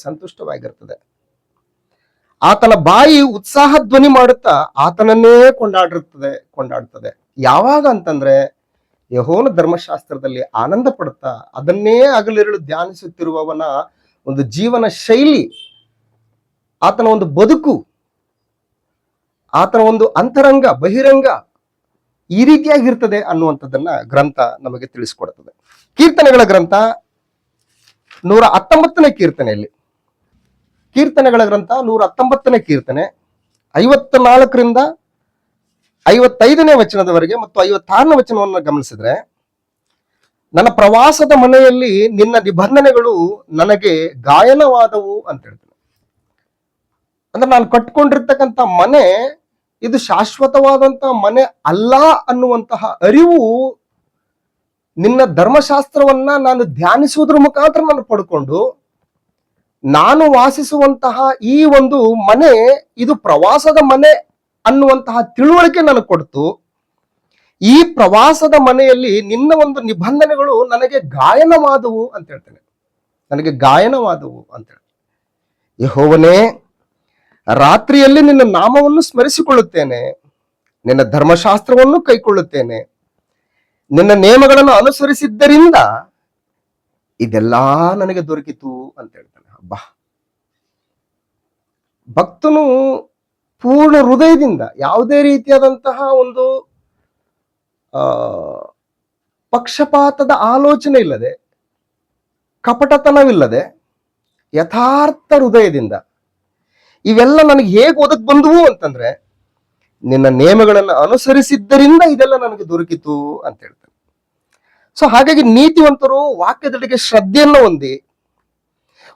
ಆತನ ಬಾಯಿ ಉತ್ಸಾಹ ಧ್ವನಿ ಮಾಡುತ್ತಾ ಆತನನ್ನೇ ಕೊಂಡಾಡುತ್ತದೆ. ಯಾವಾಗ ಅಂತಂದ್ರೆ ಯೆಹೋವನ ಧರ್ಮಶಾಸ್ತ್ರದಲ್ಲಿ ಆನಂದ ಪಡುತ್ತಾ ಅದನ್ನೇ ಹಗಲಿರುಳು ಧ್ಯಾನಿಸುತ್ತಿರುವವನ ಒಂದು ಜೀವನ ಶೈಲಿ, ಆತನ ಒಂದು ಬದುಕು, ಆತನ ಒಂದು ಅಂತರಂಗ ಬಹಿರಂಗ ಈ ರೀತಿಯಾಗಿರ್ತದೆ ಅನ್ನುವಂಥದ್ದನ್ನ ಗ್ರಂಥ ನಮಗೆ ತಿಳಿಸಿಕೊಡುತ್ತದೆ. ಕೀರ್ತನೆಗಳ ಗ್ರಂಥ 119ನೇ ಕೀರ್ತನೆಯಲ್ಲಿ, ಕೀರ್ತನೆಗಳ ಗ್ರಂಥ 119ನೇ ಕೀರ್ತನೆ 54ರಿಂದ 55ನೇ ವಚನದವರೆಗೆ ಮತ್ತು 56ನೇ ವಚನವನ್ನು ಗಮನಿಸಿದ್ರೆ, ನನ್ನ ಪ್ರವಾಸದ ಮನೆಯಲ್ಲಿ ನಿನ್ನ ನಿಬಂಧನೆಗಳು ನನಗೆ ಗಾಯನವಾದವು ಅಂತ ಹೇಳ್ತಾನೆ. ಅಂದ್ರೆ ನಾನು ಕಟ್ಕೊಂಡಿರ್ತಕ್ಕಂಥ ಮನೆ ಇದು ಶಾಶ್ವತವಾದಂತಹ ಮನೆ ಅಲ್ಲ ಅನ್ನುವಂತಹ ಅರಿವು ನಿನ್ನ ಧರ್ಮಶಾಸ್ತ್ರವನ್ನ ನಾನು ಧ್ಯಾನಿಸುವುದ್ರ ಮುಖಾಂತರ ನಾನು ಪಡ್ಕೊಂಡು, ನಾನು ವಾಸಿಸುವಂತಹ ಈ ಒಂದು ಮನೆ ಇದು ಪ್ರವಾಸದ ಮನೆ ಅನ್ನುವಂತಹ ತಿಳುವಳಿಕೆ ನನಗೆ ಕೊಡ್ತು. ಈ ಪ್ರವಾಸದ ಮನೆಯಲ್ಲಿ ನಿನ್ನ ಒಂದು ನಿಬಂಧನೆಗಳು ನನಗೆ ಗಾಯನವಾದವು ಅಂತ ಹೇಳ್ತೇನೆ. ಯೆಹೋವನೇ, ರಾತ್ರಿಯಲ್ಲಿ ನಿನ್ನ ನಾಮವನ್ನು ಸ್ಮರಿಸಿಕೊಳ್ಳುತ್ತೇನೆ, ನಿನ್ನ ಧರ್ಮಶಾಸ್ತ್ರವನ್ನು ಕೈಕೊಳ್ಳುತ್ತೇನೆ. ನಿನ್ನ ನೇಮಗಳನ್ನು ಅನುಸರಿಸಿದ್ದರಿಂದ ಇದೆಲ್ಲಾ ನನಗೆ ದೊರಕಿತು ಅಂತ ಹೇಳ್ತಾನೆ. ಹಬ್ಬ, ಭಕ್ತನು ಪೂರ್ಣ ಹೃದಯದಿಂದ ಯಾವುದೇ ರೀತಿಯಾದಂತಹ ಒಂದು ಪಕ್ಷಪಾತದ ಆಲೋಚನೆ ಇಲ್ಲದೆ, ಕಪಟತನವಿಲ್ಲದೆ, ಯಥಾರ್ಥ ಹೃದಯದಿಂದ ಇವೆಲ್ಲ ನನಗೆ ಹೇಗೆ ಒದಗ್ ಬಂದವು ಅಂತಂದ್ರೆ ನಿನ್ನ ನೇಮಗಳನ್ನು ಅನುಸರಿಸಿದ್ದರಿಂದ ಇದೆಲ್ಲ ನನಗೆ ದೊರಕಿತು ಅಂತ ಹೇಳ್ತಾರೆ. ಸೊ ಹಾಗಾಗಿ ನೀತಿವಂತರು ವಾಕ್ಯದಲ್ಲಿಗೆ ಶ್ರದ್ಧೆಯನ್ನು ಹೊಂದಿ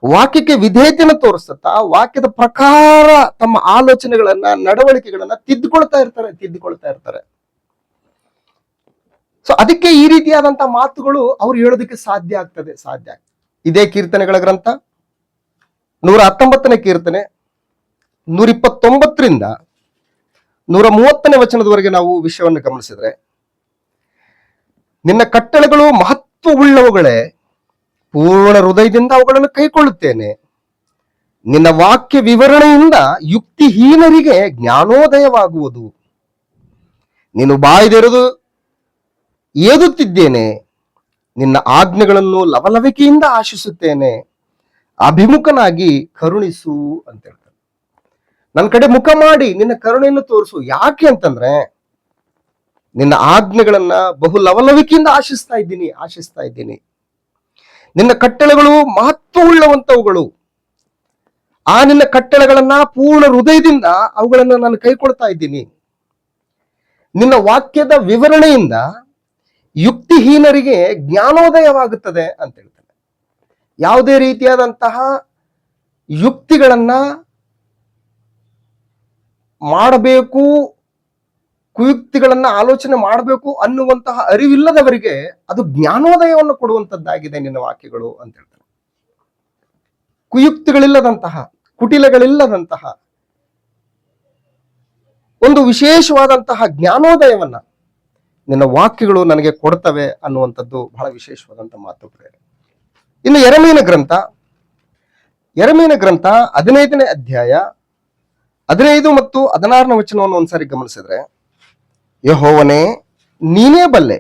ವಾಕ್ಯಕ್ಕೆ ವಿಧೇಯತೆಯನ್ನು ತೋರಿಸುತ್ತಾ ವಾಕ್ಯದ ಪ್ರಕಾರ ತಮ್ಮ ಆಲೋಚನೆಗಳನ್ನ, ನಡವಳಿಕೆಗಳನ್ನ ತಿದ್ದುಕೊಳ್ತಾ ಇರ್ತಾರೆ. ಸೊ ಅದಕ್ಕೆ ಈ ರೀತಿಯಾದಂತಹ ಮಾತುಗಳು ಅವ್ರು ಹೇಳೋದಕ್ಕೆ ಸಾಧ್ಯ ಆಗ್ತದೆ. ಇದೇ ಕೀರ್ತನೆಗಳ ಗ್ರಂಥ 119ನೇ ಕೀರ್ತನೆ 129ರಿಂದ 130ನೇ ವಚನದವರೆಗೆ ನಾವು ವಿಷಯವನ್ನು ಗಮನಿಸಿದ್ರೆ, ನಿನ್ನ ಕಟ್ಟಳೆಗಳು ಮಹತ್ವವುಳ್ಳವುಗಳೇ, ಪೂರ್ಣ ಹೃದಯದಿಂದ ಅವುಗಳನ್ನು ಕೈಕೊಳ್ಳುತ್ತೇನೆ. ನಿನ್ನ ವಾಕ್ಯ ವಿವರಣೆಯಿಂದ ಯುಕ್ತಿಹೀನರಿಗೆ ಜ್ಞಾನೋದಯವಾಗುವುದು. ನೀನು ಬಾಯ್ದೆರೆದು ಏದುತ್ತಿದ್ದೇನೆ, ನಿನ್ನ ಆಜ್ಞೆಗಳನ್ನು ಲವಲವಿಕೆಯಿಂದ ಆಶಿಸುತ್ತೇನೆ, ಅಭಿಮುಖನಾಗಿ ಕರುಣಿಸು ಅಂತ ಹೇಳ್ತಾರೆ. ನನ್ನ ಕಡೆ ಮುಖ ಮಾಡಿ ನಿನ್ನ ಕರುಣೆಯನ್ನು ತೋರಿಸು. ಯಾಕೆ ಅಂತಂದ್ರೆ ನಿನ್ನ ಆಜ್ಞೆಗಳನ್ನ ಬಹು ಲವಲವಿಕೆಯಿಂದ ಆಶಿಸ್ತಾ ಇದ್ದೀನಿ. ನಿನ್ನ ಕಟ್ಟಳೆಗಳು ಮಹತ್ವವುಳ್ಳವಂತವುಗಳು. ಆ ನಿನ್ನ ಕಟ್ಟಳೆಗಳನ್ನ ಪೂರ್ಣ ಹೃದಯದಿಂದ ಅವುಗಳನ್ನ ನಾನು ಕೈಕೊಳ್ತಾ ಇದ್ದೀನಿ. ನಿನ್ನ ವಾಕ್ಯದ ವಿವರಣೆಯಿಂದ ಯುಕ್ತಿಹೀನರಿಗೆ ಜ್ಞಾನೋದಯವಾಗುತ್ತದೆ ಅಂತ ಹೇಳ್ತಾನೆ. ಯಾವುದೇ ರೀತಿಯಾದಂತಹ ಯುಕ್ತಿಗಳನ್ನ ಮಾಡಬೇಕು, ಕುಯುಕ್ತಿಗಳನ್ನ ಆಲೋಚನೆ ಮಾಡಬೇಕು ಅನ್ನುವಂತಹ ಅರಿವಿಲ್ಲದವರಿಗೆ ಅದು ಜ್ಞಾನೋದಯವನ್ನು ಕೊಡುವಂತದ್ದಾಗಿದೆ ನಿನ್ನ ವಾಕ್ಯಗಳು ಅಂತ ಹೇಳ್ತಾರೆ. ಕುಯುಕ್ತಿಗಳಿಲ್ಲದಂತಹ, ಕುಟಿಲಗಳಿಲ್ಲದಂತಹ ಒಂದು ವಿಶೇಷವಾದಂತಹ ಜ್ಞಾನೋದಯವನ್ನ ನಿನ್ನ ವಾಕ್ಯಗಳು ನನಗೆ ಕೊಡ್ತವೆ ಅನ್ನುವಂಥದ್ದು ಬಹಳ ವಿಶೇಷವಾದಂತಹ ಮಾತು. ಇನ್ನು ಯೆರೆಮೀಯನ ಗ್ರಂಥ 15ನೇ ಅಧ್ಯಾಯ 15 ಮತ್ತು 16ನೇ ವಚನವನ್ನು ಒಂದ್ಸಾರಿ ಗಮನಿಸಿದ್ರೆ, ಯೆಹೋವನೇ ನೀನೇ ಬಲ್ಲೆ,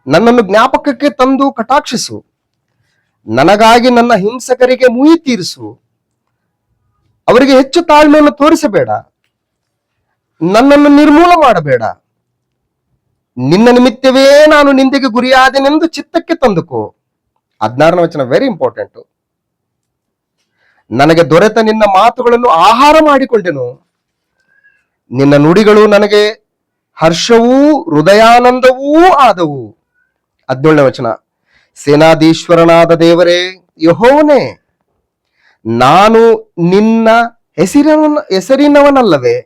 ನನ್ನನ್ನು ಜ್ಞಾಪಕಕ್ಕೆ ತಂದು ಕಟಾಕ್ಷಿಸು, ನನಗಾಗಿ ನನ್ನ ಹಿಂಸಕರಿಗೆ ಮುಯಿ ತೀರಿಸು, ಅವರಿಗೆ ಹೆಚ್ಚು ತಾಳ್ಮೆಯನ್ನು ತೋರಿಸಬೇಡ, ನನ್ನನ್ನು ನಿರ್ಮೂಲ ಮಾಡಬೇಡ. ನಿನ್ನ ನಿಮಿತ್ತವೇ ನಾನು ನಿಂದೆಗೆ ಗುರಿಯಾದೆನೆಂದು ಚಿತ್ತಕ್ಕೆ ತಂದುಕೋ. 16ನೇ ವಚನ ವೆರಿ ಇಂಪಾರ್ಟೆಂಟ್. ನನಗೆ ದೊರೆತ ನಿನ್ನ ಮಾತುಗಳನ್ನು ಆಹಾರ ಮಾಡಿಕೊಂಡೆನು, ನಿನ್ನ ನುಡಿಗಳು ನನಗೆ ಹರ್ಷವೂ ಹೃದಯಾನಂದವೂ ಆದವು. 17ನೇ ವಚನ, ಸೇನಾಧೀಶ್ವರನಾದ ದೇವರೇ ಯೆಹೋವನೇ, ನಾನು ನಿನ್ನ ಹೆಸರಿನವನಲ್ಲವೇ?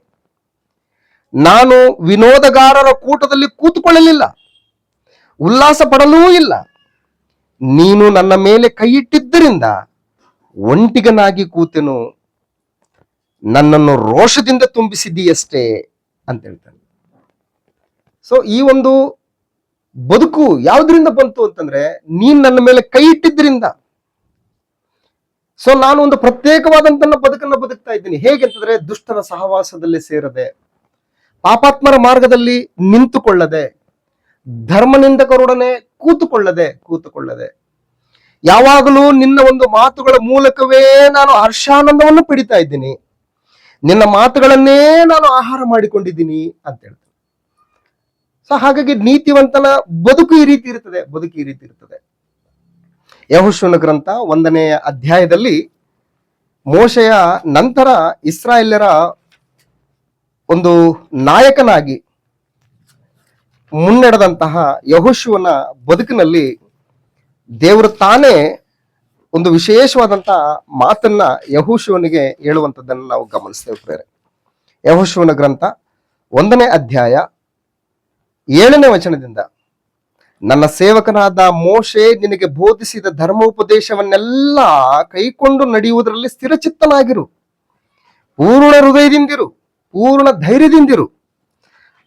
ನಾನು ವಿನೋದಗಾರರ ಕೂಟದಲ್ಲಿ ಕೂತುಕೊಳ್ಳಲಿಲ್ಲ, ಉಲ್ಲಾಸ ಪಡಲೂ ಇಲ್ಲ. ನೀನು ನನ್ನ ಮೇಲೆ ಕೈಯಿಟ್ಟಿದ್ದರಿಂದ ಒಂಟಿಗನಾಗಿ ಕೂತೆನು, ನನ್ನನ್ನು ರೋಷದಿಂದ ತುಂಬಿಸಿದ್ದೀಯಷ್ಟೇ ಅಂತ ಹೇಳ್ತಾನೆ. ಸೊ ಈ ಒಂದು ಬದುಕು ಯಾವುದರಿಂದ ಬಂತು ಅಂತಂದ್ರೆ, ನೀನ್ ನನ್ನ ಮೇಲೆ ಕೈ ಇಟ್ಟಿದ್ರಿಂದ. ಸೊ ನಾನು ಒಂದು ಪ್ರತ್ಯೇಕವಾದಂತ ಬದುಕನ್ನು ಬದುಕ್ತಾ ಇದ್ದೀನಿ. ಹೇಗೆ ಅಂತಂದ್ರೆ, ದುಷ್ಟರ ಸಹವಾಸದಲ್ಲಿ ಸೇರದೆ, ಪಾಪಾತ್ಮರ ಮಾರ್ಗದಲ್ಲಿ ನಿಂತುಕೊಳ್ಳದೆ, ಧರ್ಮನಿಂದಕರೊಡನೆ ಕೂತುಕೊಳ್ಳದೆ ಯಾವಾಗಲೂ ನಿನ್ನ ಒಂದು ಮಾತುಗಳ ಮೂಲಕವೇ ನಾನು ಹರ್ಷಾನಂದವನ್ನು ಪಡಿತಾ ಇದ್ದೀನಿ, ನಿನ್ನ ಮಾತುಗಳನ್ನೇ ನಾನು ಆಹಾರ ಮಾಡಿಕೊಂಡಿದ್ದೀನಿ ಅಂತ ಹೇಳ್ತಾರೆ. ಸೊ ಹಾಗಾಗಿ ನೀತಿವಂತನ ಬದುಕು ಈ ರೀತಿ ಇರುತ್ತದೆ. ಯೆಹೋಶುವನ ಗ್ರಂಥ 1ನೇ ಅಧ್ಯಾಯದಲ್ಲಿ ಮೋಶೆಯ ನಂತರ ಇಸ್ರಾಯೇಲ್ಯರ ಒಂದು ನಾಯಕನಾಗಿ ಮುನ್ನಡೆದಂತಹ ಯೆಹೋಶುವನ ಬದುಕಿನಲ್ಲಿ ದೇವರು ತಾನೇ ಒಂದು ವಿಶೇಷವಾದಂತಹ ಮಾತನ್ನ ಯೆಹೋಶುವನಿಗೆ ಹೇಳುವಂಥದ್ದನ್ನು ನಾವು ಗಮನಿಸ್ತೇವೆ ಪ್ರಿಯರೇ. ಯೆಹೋಶುವನ ಗ್ರಂಥ 1ನೇ ಅಧ್ಯಾಯ 7ನೇ ವಚನದಿಂದ, ನನ್ನ ಸೇವಕನಾದ ಮೋಶೆ ನಿನಗೆ ಬೋಧಿಸಿದ ಧರ್ಮೋಪದೇಶವನ್ನೆಲ್ಲ ಕೈಕೊಂಡು ನಡೆಯುವುದರಲ್ಲಿ ಸ್ಥಿರಚಿತ್ತನಾಗಿರು, ಪೂರ್ಣ ಹೃದಯದಿಂದಿರು, ಪೂರ್ಣ ಧೈರ್ಯದಿಂದಿರು.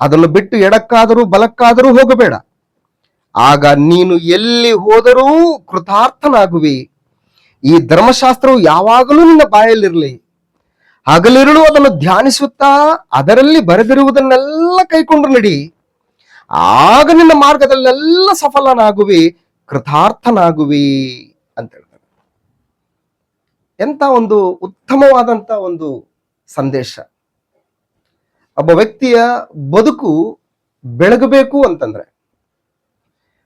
ಅದನ್ನು ಬಿಟ್ಟು ಎಡಕ್ಕಾದರೂ ಬಲಕ್ಕಾದರೂ ಹೋಗಬೇಡ. ಆಗ ನೀನು ಎಲ್ಲಿ ಹೋದರೂ ಕೃತಾರ್ಥನಾಗುವಿ. ಈ ಧರ್ಮಶಾಸ್ತ್ರವು ಯಾವಾಗಲೂ ನಿನ್ನ ಬಾಯಲ್ಲಿರಲಿ. ಹಗಲಿರುಳು ಅದನ್ನು ಧ್ಯಾನಿಸುತ್ತಾ ಅದರಲ್ಲಿ ಬರೆದಿರುವುದನ್ನೆಲ್ಲ ಕೈಕೊಂಡು ನಡಿ. ಆಗ ನಿನ್ನ ಮಾರ್ಗದಲ್ಲೆಲ್ಲ ಸಫಲನಾಗುವಿ, ಕೃತಾರ್ಥನಾಗುವಿ ಅಂತ ಹೇಳ್ತಾರೆ. ಎಂತ ಒಂದು ಉತ್ತಮವಾದಂತ ಒಂದು ಸಂದೇಶ. ಒಬ್ಬ ವ್ಯಕ್ತಿಯ ಬದುಕು ಬೆಳಗಬೇಕು ಅಂತಂದ್ರೆ,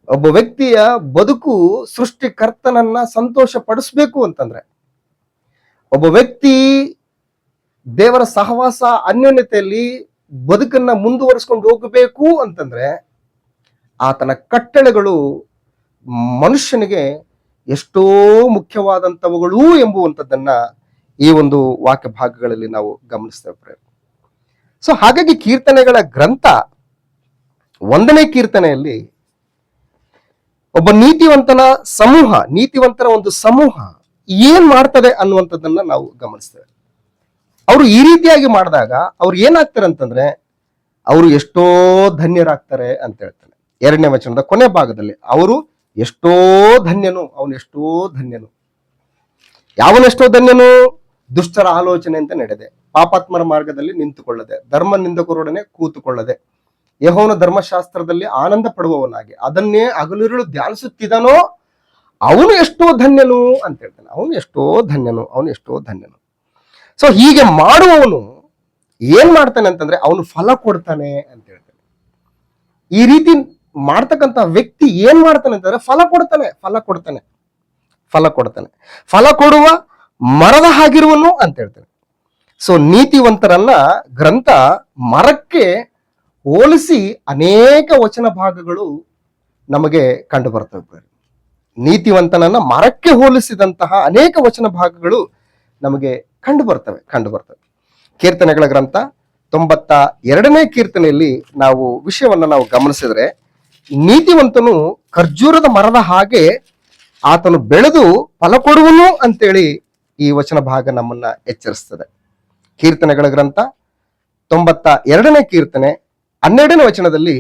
ಒಬ್ಬ ವ್ಯಕ್ತಿಯ ಬದುಕು ಸೃಷ್ಟಿಕರ್ತನನ್ನ ಸಂತೋಷ ಪಡಿಸ್ಬೇಕು ಅಂತಂದ್ರೆ, ಒಬ್ಬ ವ್ಯಕ್ತಿ ದೇವರ ಸಹವಾಸ ಅನ್ಯೋನ್ಯತೆಯಲ್ಲಿ ಬದುಕನ್ನ ಮುಂದುವರಿಸ್ಕೊಂಡು ಹೋಗಬೇಕು ಅಂತಂದ್ರೆ, ಆತನ ಕಟ್ಟಳೆಗಳು ಮನುಷ್ಯನಿಗೆ ಎಷ್ಟೋ ಮುಖ್ಯವಾದಂಥವುಗಳು ಎಂಬುವಂಥದ್ದನ್ನ ಈ ಒಂದು ವಾಕ್ಯ ಭಾಗಗಳಲ್ಲಿ ನಾವು ಗಮನಿಸ್ತೇವೆ. ಸೊ ಹಾಗಾಗಿ ಕೀರ್ತನೆಗಳ ಗ್ರಂಥ 1ನೇ ಕೀರ್ತನೆಯಲ್ಲಿ ಒಬ್ಬ ನೀತಿವಂತರ ಒಂದು ಸಮೂಹ ಏನ್ ಮಾಡ್ತದೆ ಅನ್ನುವಂಥದ್ದನ್ನ ನಾವು ಗಮನಿಸ್ತೇವೆ. ಅವರು ಈ ರೀತಿಯಾಗಿ ಮಾಡಿದಾಗ ಅವ್ರು ಏನಾಗ್ತಾರೆ ಅಂತಂದ್ರೆ, ಅವರು ಎಷ್ಟೋ ಧನ್ಯರಾಗ್ತಾರೆ ಅಂತ ಹೇಳ್ತಾನೆ. 2ನೇ ವಚನದ ಕೊನೆ ಭಾಗದಲ್ಲಿ, ಅವರು ಎಷ್ಟೋ ಧನ್ಯನು, ಅವನೆಷ್ಟೋ ಧನ್ಯನು. ಯಾವನೆಷ್ಟೋ ಧನ್ಯನು? ದುಷ್ಟರ ಆಲೋಚನೆ ಅಂತ ನಡೆದೆ, ಪಾಪಾತ್ಮರ ಮಾರ್ಗದಲ್ಲಿ ನಿಂತುಕೊಳ್ಳದೆ, ಧರ್ಮ ನಿಂದಕರೊಡನೆ ಕೂತುಕೊಳ್ಳದೆ, ಯೆಹೋವನ ಧರ್ಮಶಾಸ್ತ್ರದಲ್ಲಿ ಆನಂದ ಪಡುವವನಾಗಿ ಅದನ್ನೇ ಹಗಲಿರುಳು ಧ್ಯಾನಿಸುತ್ತಿದ್ದಾನೋ ಅವನು ಎಷ್ಟೋ ಧನ್ಯನು ಅಂತ ಹೇಳ್ತಾನೆ. ಅವನು ಎಷ್ಟೋ ಧನ್ಯನು. ಸೊ ಹೀಗೆ ಮಾಡುವವನು ಏನ್ ಮಾಡ್ತಾನೆ ಅಂತಂದ್ರೆ ಅವನು ಫಲ ಕೊಡ್ತಾನೆ ಅಂತ ಹೇಳ್ತಾನೆ. ಈ ರೀತಿ ಮಾಡ್ತಕ್ಕಂಥ ವ್ಯಕ್ತಿ ಏನ್ ಮಾಡ್ತಾನೆ ಅಂತಂದ್ರೆ ಫಲ ಕೊಡ್ತಾನೆ, ಫಲ ಕೊಡ್ತಾನೆ, ಫಲ ಕೊಡ್ತಾನೆ, ಫಲ ಕೊಡುವ ಮರದ ಹಾಗಿರುವನು ಅಂತ ಹೇಳ್ತಾನೆ. ಸೊ ನೀತಿವಂತರನ್ನ ಗ್ರಂಥ ಮರಕ್ಕೆ ಹೋಲಿಸಿ ಅನೇಕ ವಚನ ಭಾಗಗಳು ನಮಗೆ ಕಂಡು ಬರ್ತವೆ. ನೀತಿವಂತನನ್ನ ಮರಕ್ಕೆ ಹೋಲಿಸಿದಂತಹ ಅನೇಕ ವಚನ ಭಾಗಗಳು ನಮಗೆ ಕಂಡು ಬರ್ತವೆ. ಕೀರ್ತನೆಗಳ ಗ್ರಂಥ 92ನೇ ಕೀರ್ತನೆಯಲ್ಲಿ ನಾವು ವಿಷಯವನ್ನ ನಾವು ಗಮನಿಸಿದ್ರೆ, ನೀತಿವಂತನು ಖರ್ಜೂರದ ಮರದ ಹಾಗೆ ಆತನು ಬೆಳೆದು ಫಲ ಕೊಡುವನು ಅಂತೇಳಿ ಈ ವಚನ ಭಾಗ ನಮ್ಮನ್ನ ಎಚ್ಚರಿಸ್ತದೆ. ಕೀರ್ತನೆಗಳ ಗ್ರಂಥ 92ನೇ ಕೀರ್ತನೆ 12ನೇ ವಚನದಲ್ಲಿ,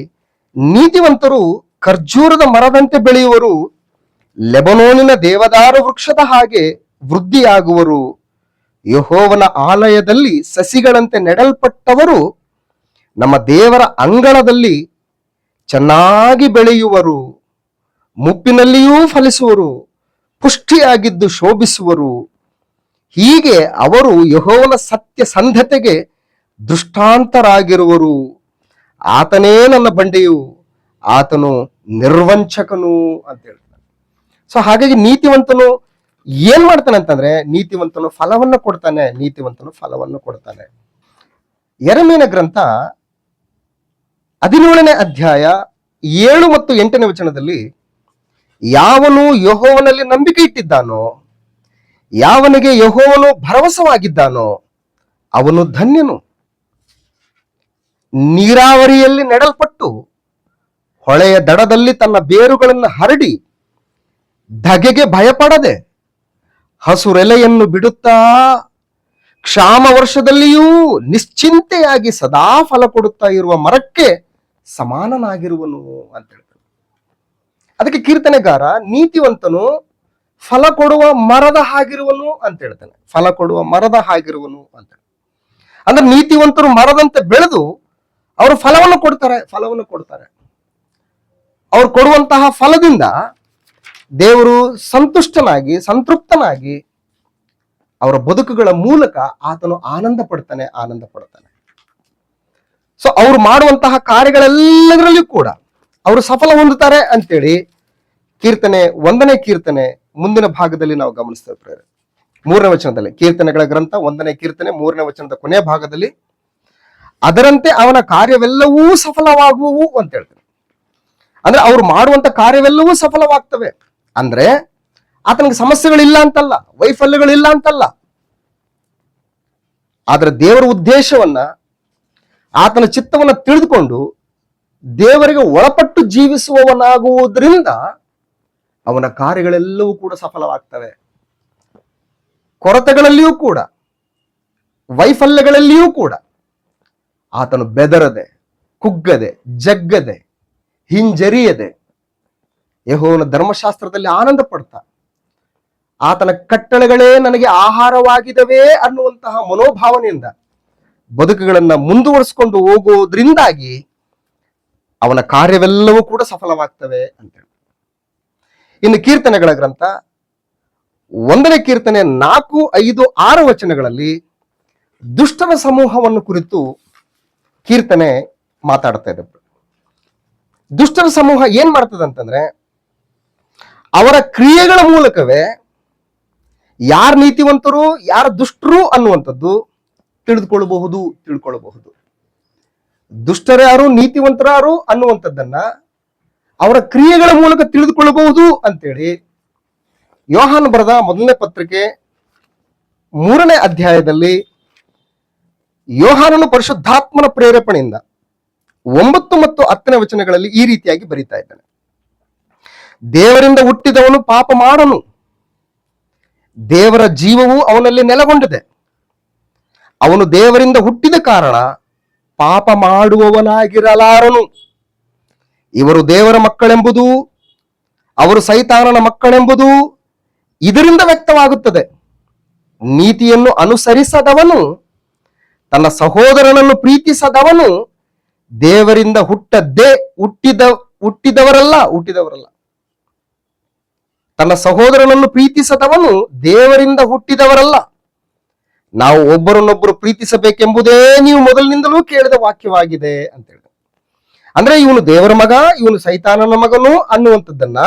ನೀತಿವಂತರು ಖರ್ಜೂರದ ಮರದಂತೆ ಬೆಳೆಯುವರು, ಲೆಬನೋನಿನ ದೇವದಾರು ವೃಕ್ಷದ ಹಾಗೆ ವೃದ್ಧಿಯಾಗುವರು, ಯೆಹೋವನ ಆಲಯದಲ್ಲಿ ಸಸಿಗಳಂತೆ ನೆಡಲ್ಪಟ್ಟವರು ನಮ್ಮ ದೇವರ ಅಂಗಳದಲ್ಲಿ ಚೆನ್ನಾಗಿ ಬೆಳೆಯುವರು, ಮುಪ್ಪಿನಲ್ಲಿಯೂ ಫಲಿಸುವರು, ಪುಷ್ಟಿಯಾಗಿದ್ದು ಶೋಭಿಸುವರು. ಹೀಗೆ ಅವರು ಯೆಹೋವನ ಸತ್ಯ ಸಂಧತೆಗೆ ದೃಷ್ಟಾಂತರಾಗಿರುವರು. ಆತನೇ ನನ್ನ ಬಂಡೆಯು, ಆತನು ನಿರ್ವಂಚಕನು ಅಂತ ಹೇಳ್ತಾನೆ. ಸೊ ಹಾಗಾಗಿ ನೀತಿವಂತನು ಏನ್ ಮಾಡ್ತಾನೆ ಅಂತಂದ್ರೆ, ನೀತಿವಂತನು ಫಲವನ್ನು ಕೊಡ್ತಾನೆ, ನೀತಿವಂತನು ಫಲವನ್ನು ಕೊಡ್ತಾನೆ. ಯೆರೆಮೀಯನ ಗ್ರಂಥ 17ನೇ ಅಧ್ಯಾಯ 7 ಮತ್ತು 8ನೇ ವಚನದಲ್ಲಿ, ಯಾವನು ಯೆಹೋವನಲ್ಲಿ ನಂಬಿಕೆ ಇಟ್ಟಿದ್ದಾನೋ, ಯಾವನಿಗೆ ಯೆಹೋವನು ಭರವಸವಾಗಿದ್ದಾನೋ ಅವನು ಧನ್ಯನು. ನೀರಾವರಿಯಲ್ಲಿ ನೆಡಲ್ಪಟ್ಟು ಹೊಳೆಯ ದಡದಲ್ಲಿ ತನ್ನ ಬೇರುಗಳನ್ನು ಹರಡಿ ಧಗೆಗೆ ಭಯಪಡದೆ ಹಸುರೆಲೆಯನ್ನು ಬಿಡುತ್ತಾ ಕ್ಷಾಮ ವರ್ಷದಲ್ಲಿಯೂ ನಿಶ್ಚಿಂತೆಯಾಗಿ ಸದಾ ಫಲ ಕೊಡುತ್ತಾ ಇರುವ ಮರಕ್ಕೆ ಸಮಾನನಾಗಿರುವನು ಅಂತ ಹೇಳ್ತಾರೆ. ಅದಕ್ಕೆ ಕೀರ್ತನೆಗಾರ ನೀತಿವಂತನು ಫಲ ಕೊಡುವ ಮರದ ಹಾಗಿರುವನು ಅಂತ ಹೇಳ್ತಾನೆ. ಫಲ ಕೊಡುವ ಮರದ ಹಾಗಿರುವನು ಅಂತ ಅಂದ್ರೆ ನೀತಿವಂತರು ಮರದಂತೆ ಬೆಳೆದು ಅವರು ಫಲವನ್ನು ಕೊಡ್ತಾರೆ. ಅವ್ರು ಕೊಡುವಂತಹ ಫಲದಿಂದ ದೇವರು ಸಂತುಷ್ಟನಾಗಿ ಸಂತೃಪ್ತನಾಗಿ ಅವರ ಬದುಕುಗಳ ಮೂಲಕ ಆತನು ಆನಂದ ಪಡ್ತಾನೆ. ಸೊ ಅವ್ರು ಮಾಡುವಂತಹ ಕಾರ್ಯಗಳೆಲ್ಲದರಲ್ಲಿಯೂ ಕೂಡ ಅವರು ಸಫಲ ಹೊಂದುತ್ತಾರೆ ಅಂತೇಳಿ ಕೀರ್ತನೆ 1ನೇ ಕೀರ್ತನೆ ಮುಂದಿನ ಭಾಗದಲ್ಲಿ ನಾವು ಗಮನಿಸ್ತೇವೆ. 3ನೇ ವಚನದಲ್ಲಿ, ಕೀರ್ತನೆಗಳ ಗ್ರಂಥ 1ನೇ ಕೀರ್ತನೆ 3ನೇ ವಚನದ ಕೊನೆಯ ಭಾಗದಲ್ಲಿ, ಅದರಂತೆ ಅವನ ಕಾರ್ಯವೆಲ್ಲವೂ ಸಫಲವಾಗುವು ಅಂತ ಹೇಳ್ತಾನೆ. ಅಂದ್ರೆ ಅವ್ರು ಮಾಡುವಂತ ಕಾರ್ಯವೆಲ್ಲವೂ ಸಫಲವಾಗ್ತವೆ. ಅಂದ್ರೆ ಆತನಿಗೆ ಸಮಸ್ಯೆಗಳಿಲ್ಲ ಅಂತಲ್ಲ, ವೈಫಲ್ಯಗಳಿಲ್ಲ ಅಂತಲ್ಲ. ಆದ್ರೆ ದೇವರ ಉದ್ದೇಶವನ್ನ, ಆತನ ಚಿತ್ತವನ್ನ ತಿಳಿದುಕೊಂಡು ದೇವರಿಗೆ ಒಳಪಟ್ಟು ಜೀವಿಸುವವನಾಗುವುದರಿಂದ ಅವನ ಕಾರ್ಯಗಳೆಲ್ಲವೂ ಕೂಡ ಸಫಲವಾಗ್ತವೆ. ಕೊರತೆಗಳಲ್ಲಿಯೂ ಕೂಡ, ವೈಫಲ್ಯಗಳಲ್ಲಿಯೂ ಕೂಡ ಆತನು ಬೆದರದೆ, ಕುಗ್ಗದೆ, ಜಗ್ಗದೆ, ಹಿಂಜರಿಯದೆ ಯೆಹೋವನ ಧರ್ಮಶಾಸ್ತ್ರದಲ್ಲಿ ಆನಂದ ಪಡ್ತಾ, ಆತನ ಕಟ್ಟಳೆಗಳೇ ನನಗೆ ಆಹಾರವಾಗಿದವೇ ಅನ್ನುವಂತಹ ಮನೋಭಾವನೆಯಿಂದ ಬದುಕುಗಳನ್ನ ಮುಂದುವರಿಸಿಕೊಂಡು ಹೋಗುವುದರಿಂದಾಗಿ ಅವನ ಕಾರ್ಯವೆಲ್ಲವೂ ಕೂಡ ಸಫಲವಾಗ್ತವೆ ಅಂತೇಳಿ. ಇನ್ನು ಕೀರ್ತನೆಗಳ ಗ್ರಂಥ 1ನೇ ಕೀರ್ತನೆ 4, 5, 6 ವಚನಗಳಲ್ಲಿ ದುಷ್ಟರ ಸಮೂಹವನ್ನು ಕುರಿತು ಕೀರ್ತನೆ ಮಾತಾಡ್ತಾ ಇದೆ. ದುಷ್ಟರ ಸಮೂಹ ಏನ್ ಮಾಡ್ತದೆ ಅಂತಂದ್ರೆ, ಅವರ ಕ್ರಿಯೆಗಳ ಮೂಲಕವೇ ಯಾರು ನೀತಿವಂತರು ಯಾರು ದುಷ್ಟರು ಅನ್ನುವಂಥದ್ದು ತಿಳ್ಕೊಳ್ಳಬಹುದು. ದುಷ್ಟರ್ಯಾರು ನೀತಿವಂತರಾರು ಅನ್ನುವಂಥದ್ದನ್ನ ಅವರ ಕ್ರಿಯೆಗಳ ಮೂಲಕ ತಿಳಿದುಕೊಳ್ಳಬಹುದು ಅಂತೇಳಿ ಯೋಹಾನ ಬರೆದ 1ನೇ ಪತ್ರಿಕೆ 3ನೇ ಅಧ್ಯಾಯದಲ್ಲಿ ಯೋಹಾನನು ಪರಿಶುದ್ಧಾತ್ಮನ ಪ್ರೇರೇಪಣೆಯಿಂದ 9 ಮತ್ತು 10ನೇ ವಚನಗಳಲ್ಲಿ ಈ ರೀತಿಯಾಗಿ ಬರೀತಾ ಇದ್ದಾನೆ. ದೇವರಿಂದ ಹುಟ್ಟಿದವನು ಪಾಪ ಮಾಡನು, ದೇವರ ಜೀವವು ಅವನಲ್ಲಿ ನೆಲೆಗೊಂಡಿದೆ. ಅವನು ದೇವರಿಂದ ಹುಟ್ಟಿದ ಕಾರಣ ಪಾಪ ಮಾಡುವವನಾಗಿರಲಾರನು. ಇವರು ದೇವರ ಮಕ್ಕಳೆಂಬುದು, ಅವರು ಸೈತಾನನ ಮಕ್ಕಳೆಂಬುದು ಇದರಿಂದ ವ್ಯಕ್ತವಾಗುತ್ತದೆ. ನೀತಿಯನ್ನು ಅನುಸರಿಸದವನು, ತನ್ನ ಸಹೋದರನನ್ನು ಪ್ರೀತಿಸದವನು ದೇವರಿಂದ ಹುಟ್ಟಿದವರಲ್ಲ. ತನ್ನ ಸಹೋದರನನ್ನು ಪ್ರೀತಿಸದವನು ದೇವರಿಂದ ಹುಟ್ಟಿದವರಲ್ಲ, ನಾವು ಒಬ್ಬರನ್ನೊಬ್ಬರು ಪ್ರೀತಿಸಬೇಕೆಂಬುದೇ ನೀವು ಮೊದಲಿನಿಂದಲೂ ಕೇಳಿದ ವಾಕ್ಯವಾಗಿದೆ ಅಂತ ಹೇಳಿ. ಅಂದ್ರೆ ಇವನು ದೇವರ ಮಗ, ಇವನು ಸೈತಾನನ ಮಗನು ಅನ್ನುವಂಥದ್ದನ್ನ